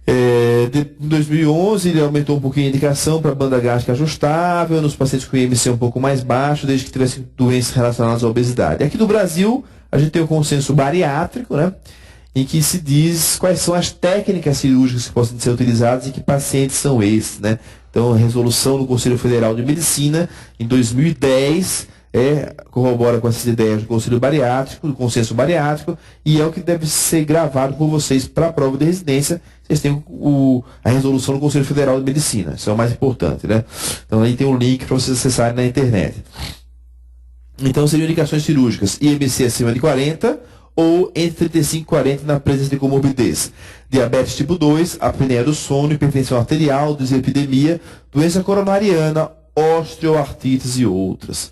Em 2011 ele aumentou um pouquinho a indicação para banda gástrica ajustável nos pacientes com IMC um pouco mais baixo, desde que tivessem doenças relacionadas à obesidade. Aqui no Brasil a gente tem o consenso bariátrico, né, em que se diz quais são as técnicas cirúrgicas que possam ser utilizadas e que pacientes são esses, né? Então a resolução do Conselho Federal de Medicina em 2010 corrobora com essas ideias do Conselho Bariátrico, do consenso bariátrico, e é o que deve ser gravado por vocês para a prova de residência. Vocês têm a resolução do Conselho Federal de Medicina, isso é o mais importante, né? Então aí tem um link para vocês acessarem na internet. Então seriam indicações cirúrgicas: IMC acima de 40 ou entre 35 e 40 na presença de comorbidez. Diabetes tipo 2, apneia do sono, hipertensão arterial, dislipidemia, doença coronariana, osteoartrites e outras.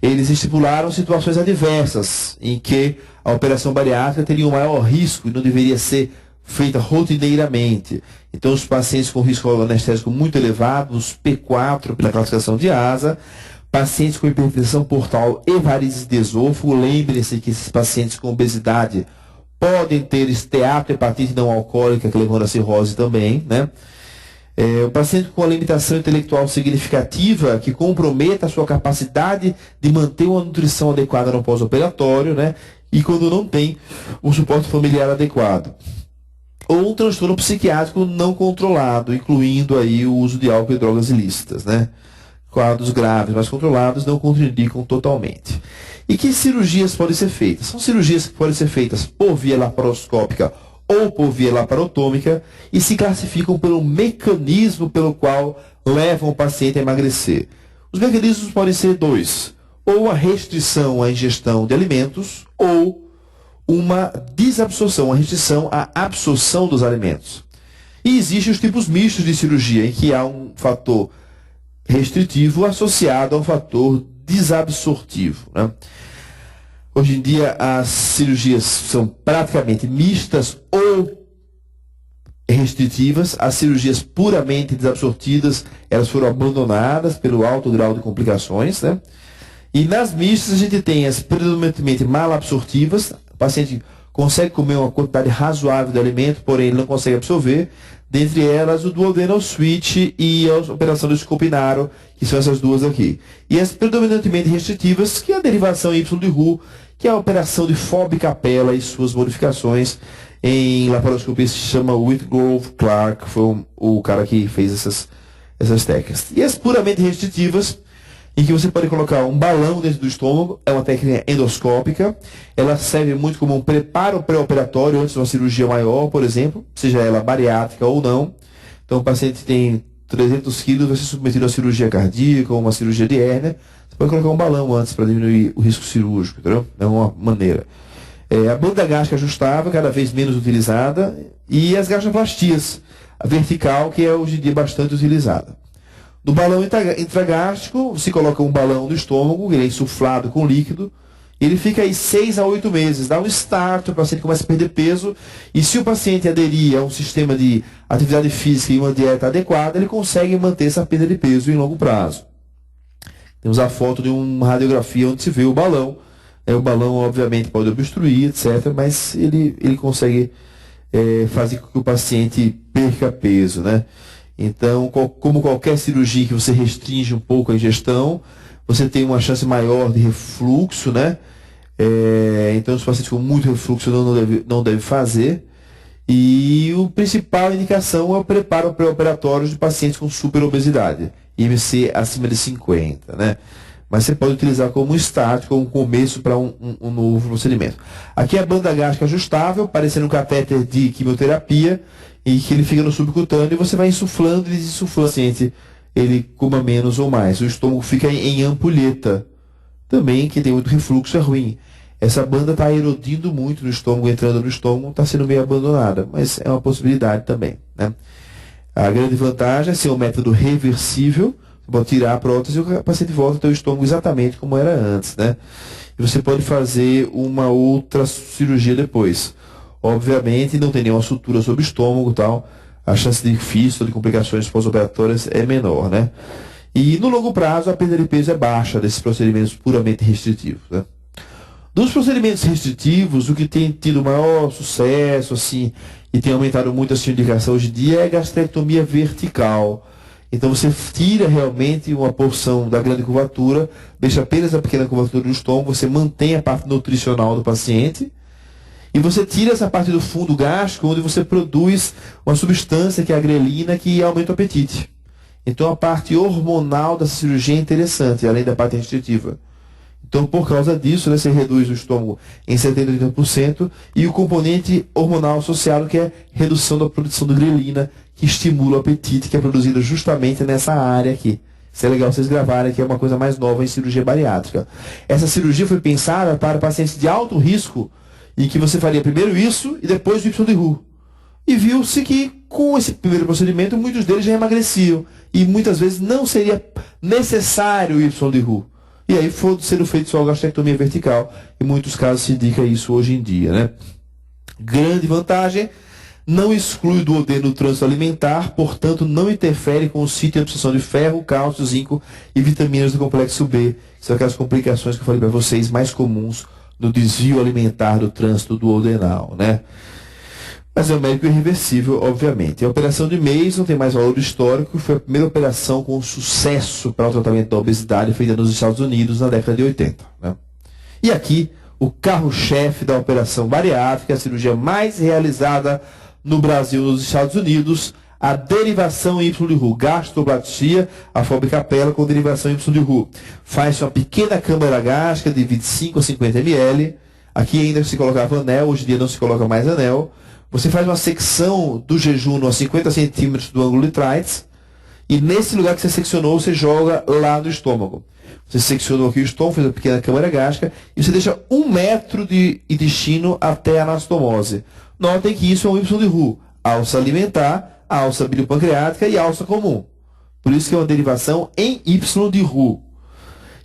Eles estipularam situações adversas em que a operação bariátrica teria um maior risco e não deveria ser feita rotineiramente. Então, os pacientes com risco anestésico muito elevado, os P4 pela classificação de ASA, pacientes com hipertensão portal e varizes de esôfago, lembrem-se que esses pacientes com obesidade podem ter esteatohepatite não alcoólica, que levando a cirrose também, né? O paciente com a limitação intelectual significativa que comprometa a sua capacidade de manter uma nutrição adequada no pós-operatório, né? E quando não tem um suporte familiar adequado. Ou um transtorno psiquiátrico não controlado, incluindo aí o uso de álcool e drogas ilícitas, né? Quadros graves, mas controlados, não contraindicam totalmente. E que cirurgias podem ser feitas? São cirurgias que podem ser feitas por via laparoscópica ou por via laparotômica e se classificam pelo mecanismo pelo qual levam o paciente a emagrecer. Os mecanismos podem ser 2: ou a restrição à ingestão de alimentos ou uma desabsorção, uma restrição à absorção dos alimentos. E existem os tipos mistos de cirurgia, em que há um fator restritivo associado a um fator desabsortivo, né? Hoje em dia as cirurgias são praticamente mistas ou restritivas, as cirurgias puramente desabsortidas, elas foram abandonadas pelo alto grau de complicações, né? E nas mistas a gente tem as predominantemente malabsortivas, o paciente consegue comer uma quantidade razoável de alimento, porém ele não consegue absorver, dentre elas o duodenal switch e a operação do Scopinaro, que são essas duas aqui. E as predominantemente restritivas, que é a derivação Y de Roux, que é a operação de Fob Capella e suas modificações. Em laparoscopia se chama Whitgrove Clark, que foi o cara que fez essas técnicas. E as puramente restritivas, em que você pode colocar um balão dentro do estômago, é uma técnica endoscópica, ela serve muito como um preparo pré-operatório antes de uma cirurgia maior, por exemplo, seja ela bariátrica ou não. Então o paciente tem 300 quilos, vai ser submetido a cirurgia cardíaca ou uma cirurgia de hérnia, você pode colocar um balão antes para diminuir o risco cirúrgico, entendeu? É uma maneira. A banda gástrica ajustável, cada vez menos utilizada, e as gastroplastias, a vertical, que é hoje em dia bastante utilizada. No balão intragástrico, se coloca um balão no estômago, ele é insuflado com líquido, ele fica aí 6 a 8 meses, dá um start, o paciente começa a perder peso, e se o paciente aderir a um sistema de atividade física e uma dieta adequada, ele consegue manter essa perda de peso em longo prazo. Temos a foto de uma radiografia onde se vê o balão. O balão, obviamente, pode obstruir, etc., mas ele consegue fazer com que o paciente perca peso, né? Então, como qualquer cirurgia que você restringe um pouco a ingestão, você tem uma chance maior de refluxo, né? Então, os pacientes com muito refluxo não deve fazer. E a principal indicação é o preparo pré-operatório de pacientes com superobesidade, IMC acima de 50, né? Mas você pode utilizar como start, como começo para um novo procedimento. Aqui é a banda gástrica ajustável, parecendo um catéter de quimioterapia, e que ele fica no subcutâneo e você vai insuflando e desinsuflando o paciente, ele coma menos ou mais. O estômago fica em ampulheta. Também, que tem muito refluxo, é ruim. Essa banda está erodindo muito no estômago, entrando no estômago, está sendo meio abandonada, mas é uma possibilidade também, né? A grande vantagem é ser um método reversível, pode tirar a prótese e o paciente volta a ter o estômago exatamente como era antes, né? E você pode fazer uma outra cirurgia depois. Obviamente, não tem nenhuma sutura sobre o estômago e tal, a chance de fístula, de complicações pós-operatórias é menor, né? E no longo prazo, a perda de peso é baixa desses procedimentos puramente restritivos, né? Dos procedimentos restritivos, o que tem tido maior sucesso, assim, e tem aumentado muito a sua indicação hoje em dia é a gastrectomia vertical. Então você tira realmente uma porção da grande curvatura, deixa apenas a pequena curvatura do estômago, você mantém a parte nutricional do paciente, e você tira essa parte do fundo gástrico, onde você produz uma substância que é a grelina, que aumenta o apetite. Então a parte hormonal dessa cirurgia é interessante, além da parte restritiva. Então, por causa disso, né, você reduz o estômago em 70% a 80%, e o componente hormonal associado, que é redução da produção de grelina, que estimula o apetite, que é produzido justamente nessa área aqui. Isso é legal vocês gravarem, que é uma coisa mais nova em cirurgia bariátrica. Essa cirurgia foi pensada para pacientes de alto risco, em que você faria primeiro isso e depois o Y de Roux. E viu-se que, com esse primeiro procedimento, muitos deles já emagreciam, e muitas vezes não seria necessário o Y de Roux. E aí foi sendo feito só a gastrectomia vertical. Em muitos casos se indica isso hoje em dia, né? Grande vantagem, não exclui o duodeno do trânsito alimentar, portanto não interfere com o sítio de absorção de ferro, cálcio, zinco e vitaminas do complexo B, que são aquelas complicações que eu falei para vocês mais comuns no desvio alimentar do trânsito duodenal, né? Mas é um médico irreversível, obviamente. A operação de Mason tem mais valor histórico, foi a primeira operação com sucesso para o tratamento da obesidade feita nos Estados Unidos na década de 80. Né? E aqui, o carro-chefe da operação bariátrica, a cirurgia mais realizada no Brasil e nos Estados Unidos, a derivação Y de Roux, gastroplastia, a Fob Capella com derivação Y de Roux. Faz uma pequena câmara gástrica de 25 a 50 ml. Aqui ainda se colocava anel, hoje em dia não se coloca mais anel. Você faz uma secção do jejum a 50 centímetros do ângulo de Treitz, e nesse lugar que você seccionou, você joga lá no estômago. Você seccionou aqui o estômago, fez uma pequena câmara gástrica, e você deixa 1 metro de intestino até a anastomose. Notem que isso é um Y de Roux, alça alimentar, alça biliopancreática e alça comum. Por isso que é uma derivação em Y de Roux.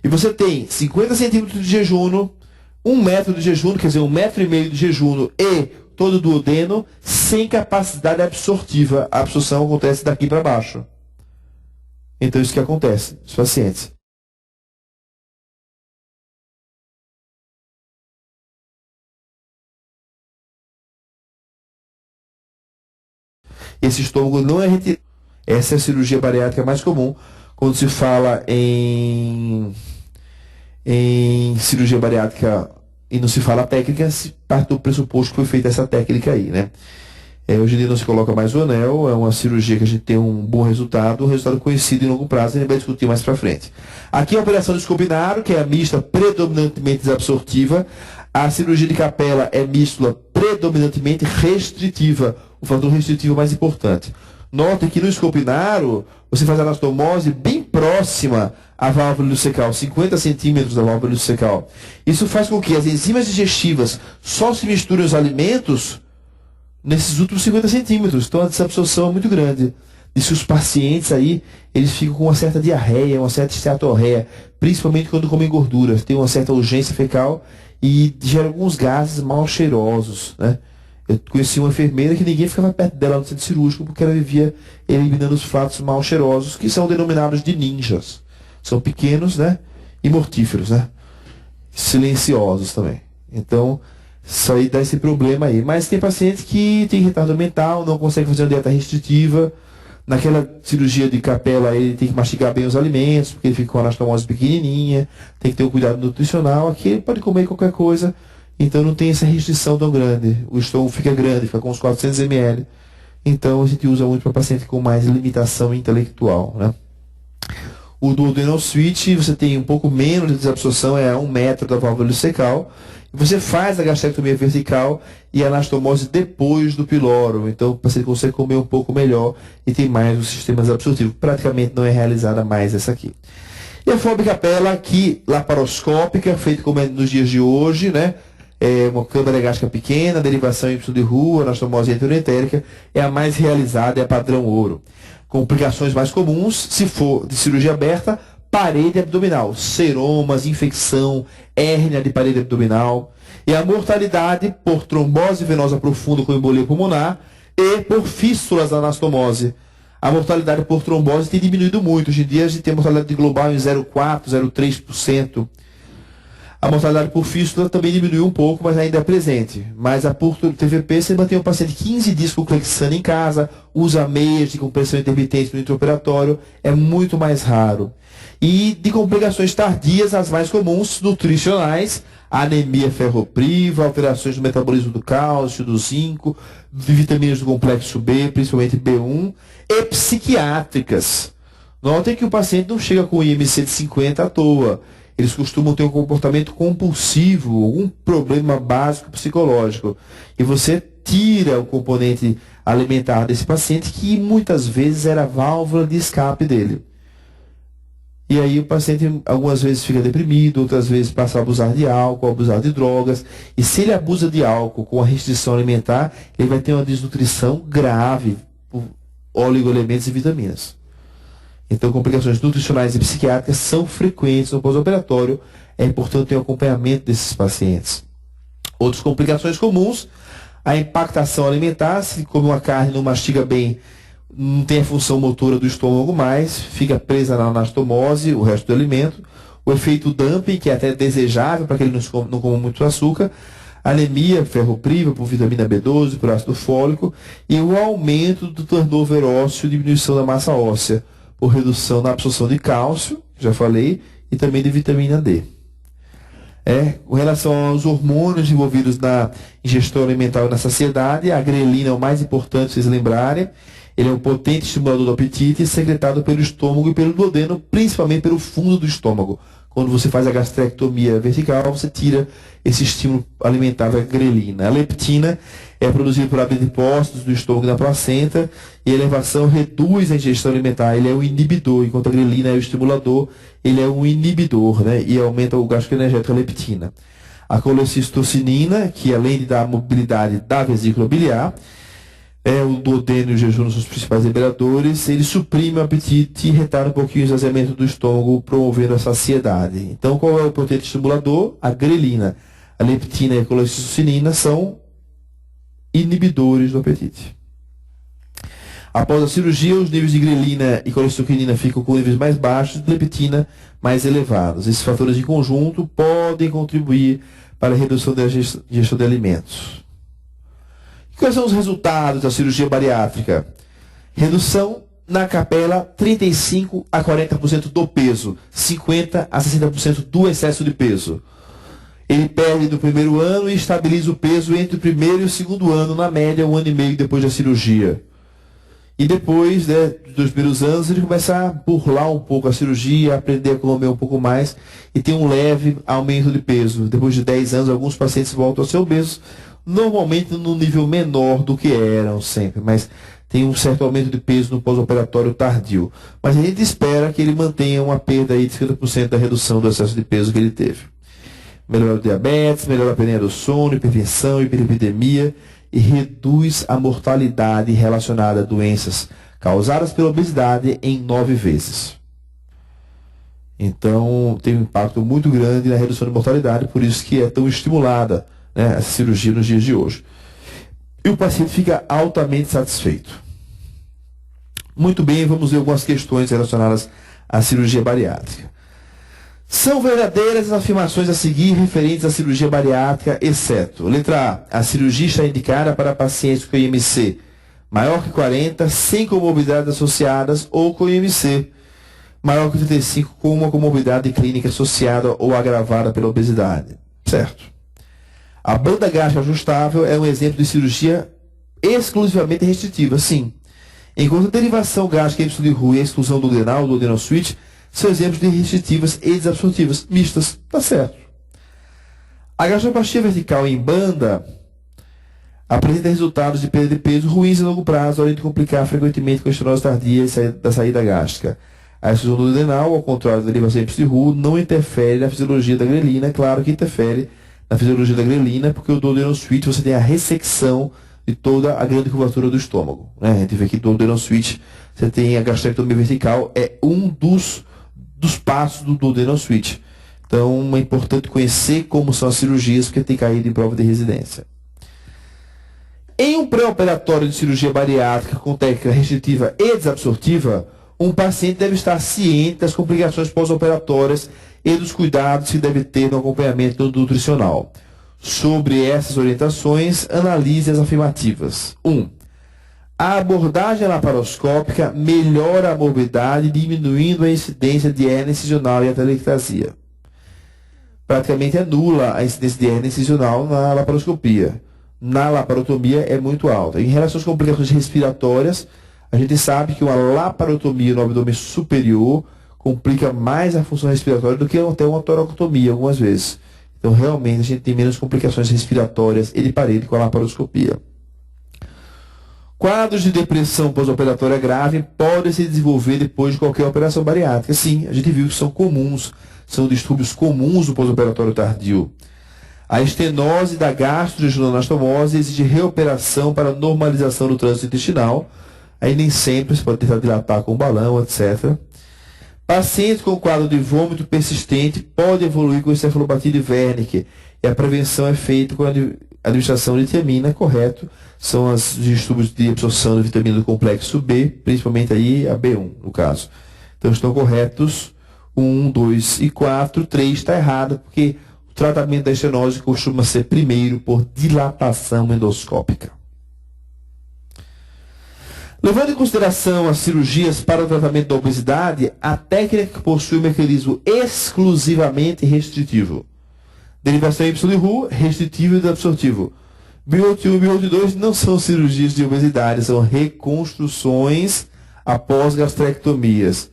E você tem 50 centímetros de jejum, 1 metro de jejum, quer dizer, 1,5 metro de jejum e todo o duodeno sem capacidade absortiva. A absorção acontece daqui para baixo. Então, isso que acontece nos pacientes. Esse estômago não é retirado. Essa é a cirurgia bariátrica mais comum quando se fala em cirurgia bariátrica e não se fala técnica, se parte do pressuposto que foi feita essa técnica aí, né? Hoje em dia não se coloca mais o anel, é uma cirurgia que a gente tem um bom resultado, um resultado conhecido em longo prazo, a gente vai discutir mais pra frente. Aqui a operação de Scopinário, que é a mista predominantemente desabsortiva. A cirurgia de Capella é místula predominantemente restritiva, o fator restritivo mais importante. Notem que no Scopinário, você faz a anastomose bem próxima à válvula ileocecal, 50 centímetros da válvula ileocecal. Isso faz com que as enzimas digestivas só se misturem aos alimentos nesses últimos 50 centímetros. Então a desabsorção é muito grande. E se os pacientes aí, eles ficam com uma certa diarreia, uma certa esteatorreia, principalmente quando comem gorduras, tem uma certa urgência fecal e gera alguns gases mal cheirosos, né? Eu conheci uma enfermeira que ninguém ficava perto dela no centro cirúrgico porque ela vivia eliminando os flatos mal cheirosos, que são denominados de ninjas. São pequenos, né? E mortíferos, né? Silenciosos também. Então, isso aí dá esse problema aí. Mas tem pacientes que têm retardo mental, não conseguem fazer uma dieta restritiva. Naquela cirurgia de Capella, ele tem que mastigar bem os alimentos, porque ele fica com a anastomose pequenininha, tem que ter um cuidado nutricional. Aqui ele pode comer qualquer coisa, então não tem essa restrição tão grande. O estômago fica grande, fica com uns 400 ml. Então a gente usa muito para paciente com mais limitação intelectual, né? O duodenal switch, você tem um pouco menos de desabsorção, é a 1 metro da válvula ileocecal. Você faz a gastrectomia vertical e a anastomose depois do piloro. Então o paciente consegue comer um pouco melhor e tem mais o sistema desabsortivo. Praticamente não é realizada mais essa aqui. E a FOB Capella aqui, laparoscópica, feita como é nos dias de hoje, né? É uma câmara gástrica pequena, derivação Y de rua, anastomose enteroentérica, é a mais realizada, é a padrão ouro. Complicações mais comuns, se for de cirurgia aberta, parede abdominal, seromas, infecção, hérnia de parede abdominal, e a mortalidade por trombose venosa profunda com embolia pulmonar e por fístulas da anastomose. A mortalidade por trombose tem diminuído muito. Hoje em dia a gente tem a mortalidade global em 0,4%, 0,3%. A mortalidade por fístula também diminuiu um pouco, mas ainda é presente. Mas a por TVP, você mantém o paciente 15 dias com clexane em casa, usa meias de compressão intermitente no intraoperatório, é muito mais raro. E de complicações tardias, as mais comuns, nutricionais, anemia ferropriva, alterações no metabolismo do cálcio, do zinco, de vitaminas do complexo B, principalmente B1, e psiquiátricas. Notem que o paciente não chega com IMC de 50 à toa. Eles costumam ter um comportamento compulsivo, algum problema básico psicológico. E você tira o componente alimentar desse paciente, que muitas vezes era a válvula de escape dele. E aí o paciente algumas vezes fica deprimido, outras vezes passa a abusar de álcool, a abusar de drogas. E se ele abusa de álcool com a restrição alimentar, ele vai ter uma desnutrição grave por oligoelementos e vitaminas. Então, complicações nutricionais e psiquiátricas são frequentes no pós-operatório. É importante ter o acompanhamento desses pacientes. Outras complicações comuns, a impactação alimentar. Se come uma carne, não mastiga bem, não tem a função motora do estômago mais, fica presa na anastomose, o resto do alimento. O efeito dumping, que é até desejável para que ele não coma muito açúcar. Anemia ferropriva por vitamina B12, por ácido fólico. E o aumento do turnover ósseo, diminuição da massa óssea, por redução na absorção de cálcio, já falei, e também de vitamina D. Com relação aos hormônios envolvidos na ingestão alimentar e na saciedade, a grelina é o mais importante, vocês lembrarem. Ele é um potente estimulador do apetite, secretado pelo estômago e pelo duodeno, principalmente pelo fundo do estômago. Quando você faz a gastrectomia vertical, você tira esse estímulo alimentar da grelina. A leptina é produzida por adipócitos do estômago e da placenta, e a elevação reduz a ingestão alimentar. Ele é um inibidor, enquanto a grelina é o estimulador, ele é um inibidor, né? E aumenta o gasto energético, a leptina. A colecistocinina, que além de dar mobilidade da vesícula biliar, o duodeno e o jejum são os principais liberadores, ele suprime o apetite e retarda um pouquinho o esvaziamento do estômago, promovendo a saciedade. Então, qual é o potente estimulador? A grelina. A leptina e a colecistocinina são inibidores do apetite. Após a cirurgia, os níveis de grelina e colecistoquinina ficam com níveis mais baixos e de leptina mais elevados. Esses fatores em conjunto podem contribuir para a redução da ingestão de alimentos. E quais são os resultados da cirurgia bariátrica? Redução na capela 35 a 40% do peso, 50 a 60% do excesso de peso. Ele perde no primeiro ano e estabiliza o peso entre o primeiro e o segundo ano, na média, 1 ano e meio depois da cirurgia. E depois, dos primeiros anos, ele começa a burlar um pouco a cirurgia, aprender a comer um pouco mais e tem um leve aumento de peso. Depois de 10 anos, alguns pacientes voltam a ser obesos, normalmente num nível menor do que eram sempre, mas tem um certo aumento de peso no pós-operatório tardio. Mas a gente espera que ele mantenha uma perda aí de 50% da redução do excesso de peso que ele teve. Melhora o diabetes, melhora a apneia do sono, hipertensão, hiperlipidemia e reduz a mortalidade relacionada a doenças causadas pela obesidade em 9 vezes. Então, tem um impacto muito grande na redução de mortalidade, por isso que é tão estimulada, né, essa cirurgia nos dias de hoje. E o paciente fica altamente satisfeito. Muito bem, vamos ver algumas questões relacionadas à cirurgia bariátrica. São verdadeiras as afirmações a seguir referentes à cirurgia bariátrica, exceto: letra A. A cirurgia está indicada para pacientes com IMC maior que 40, sem comorbidades associadas, ou com IMC maior que 35, com uma comorbidade clínica associada ou agravada pela obesidade. Certo. A banda gástrica ajustável é um exemplo de cirurgia exclusivamente restritiva, sim. Enquanto a derivação gástrica Y-Roux e a exclusão do duodenal, do duodenal switch, são exemplos de restritivas e desabsortivas mistas. Tá certo. A gastroplastia vertical em banda apresenta resultados de perda de peso ruins a longo prazo, além de complicar frequentemente com a estenose tardia da saída gástrica. A exclusão do duodenal, ao contrário da derivação Y-Roux, não interfere na fisiologia da grelina. Claro que interfere na fisiologia da grelina, porque o duodenal switch você tem a ressecção de toda a grande curvatura do estômago, né? A gente vê que do duodenal switch você tem a gastrectomia vertical, é um dos passos do duodenal switch. Então é importante conhecer como são as cirurgias, porque tem caído em prova de residência. Em um pré-operatório de cirurgia bariátrica com técnica restritiva e desabsortiva, um paciente deve estar ciente das complicações pós-operatórias e dos cuidados que deve ter no acompanhamento nutricional. Sobre essas orientações, analise as afirmativas. 1. A abordagem laparoscópica melhora a morbidade, diminuindo a incidência de hérnia incisional e atelectasia. Praticamente é nula a incidência de hérnia incisional na laparoscopia. Na laparotomia é muito alta. Em relação às complicações respiratórias, a gente sabe que uma laparotomia no abdômen superior complica mais a função respiratória do que até uma toracotomia algumas vezes. Então, realmente, a gente tem menos complicações respiratórias e de parede com a laparoscopia. Quadros de depressão pós-operatória grave podem se desenvolver depois de qualquer operação bariátrica. Sim, a gente viu que são comuns, são distúrbios comuns do pós-operatório tardio. A estenose da gastrojejunoanastomose exige reoperação para normalização do trânsito intestinal. Aí nem sempre você pode tentar dilatar com balão, etc. Pacientes com quadro de vômito persistente podem evoluir com encefalopatia de Wernicke e a prevenção é feita com a administração de tiamina, correto? São os distúrbios de absorção de vitamina do complexo B, principalmente aí a B1, no caso. Então estão corretos 1, 2 e 4, 3 está errado, porque o tratamento da estenose costuma ser primeiro por dilatação endoscópica. Levando em consideração as cirurgias para o tratamento da obesidade, a técnica possui um mecanismo exclusivamente restritivo. Derivação Y-Roux, restritivo e desabsortivo. BIOT 1 e BIOT 2 não são cirurgias de obesidade, são reconstruções após gastrectomias.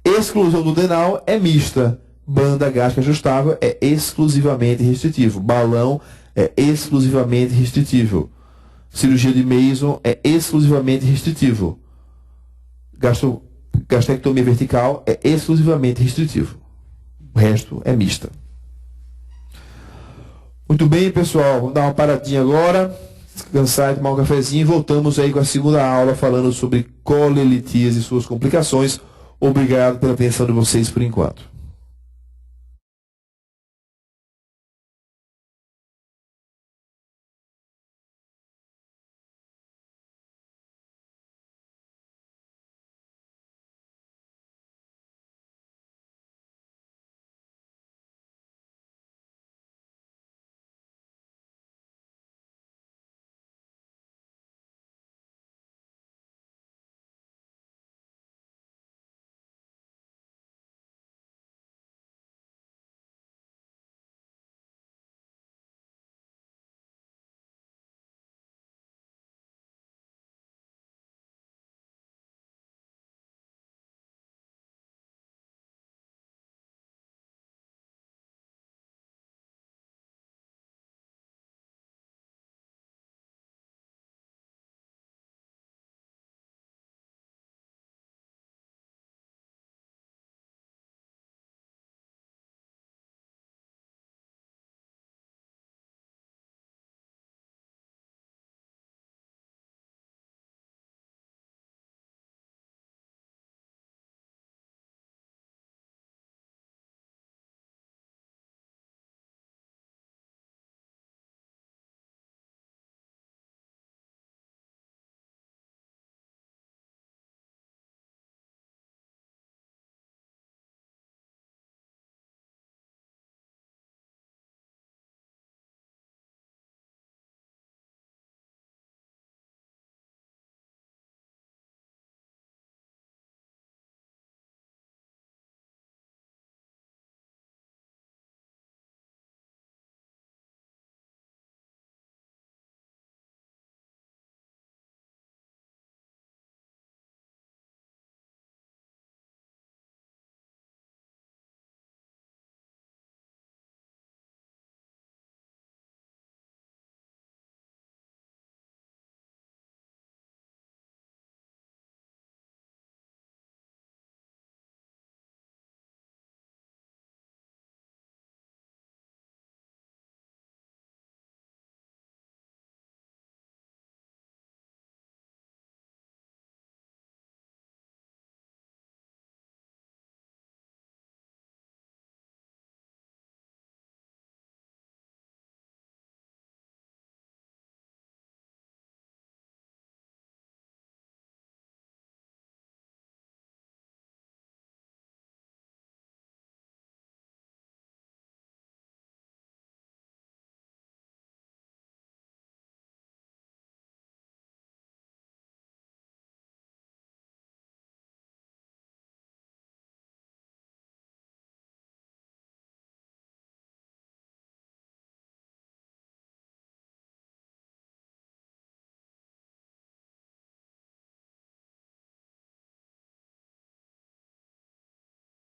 Exclusão do duodenal é mista. Banda gástrica ajustável é exclusivamente restritivo. Balão é exclusivamente restritivo. Cirurgia de Mason é exclusivamente restritivo. Gastrectomia vertical é exclusivamente restritivo. O resto é mista. Muito bem, pessoal. Vamos dar uma paradinha agora, descansar e tomar um cafezinho. E voltamos aí com a segunda aula falando sobre colelitise e suas complicações. Obrigado pela atenção de vocês por enquanto.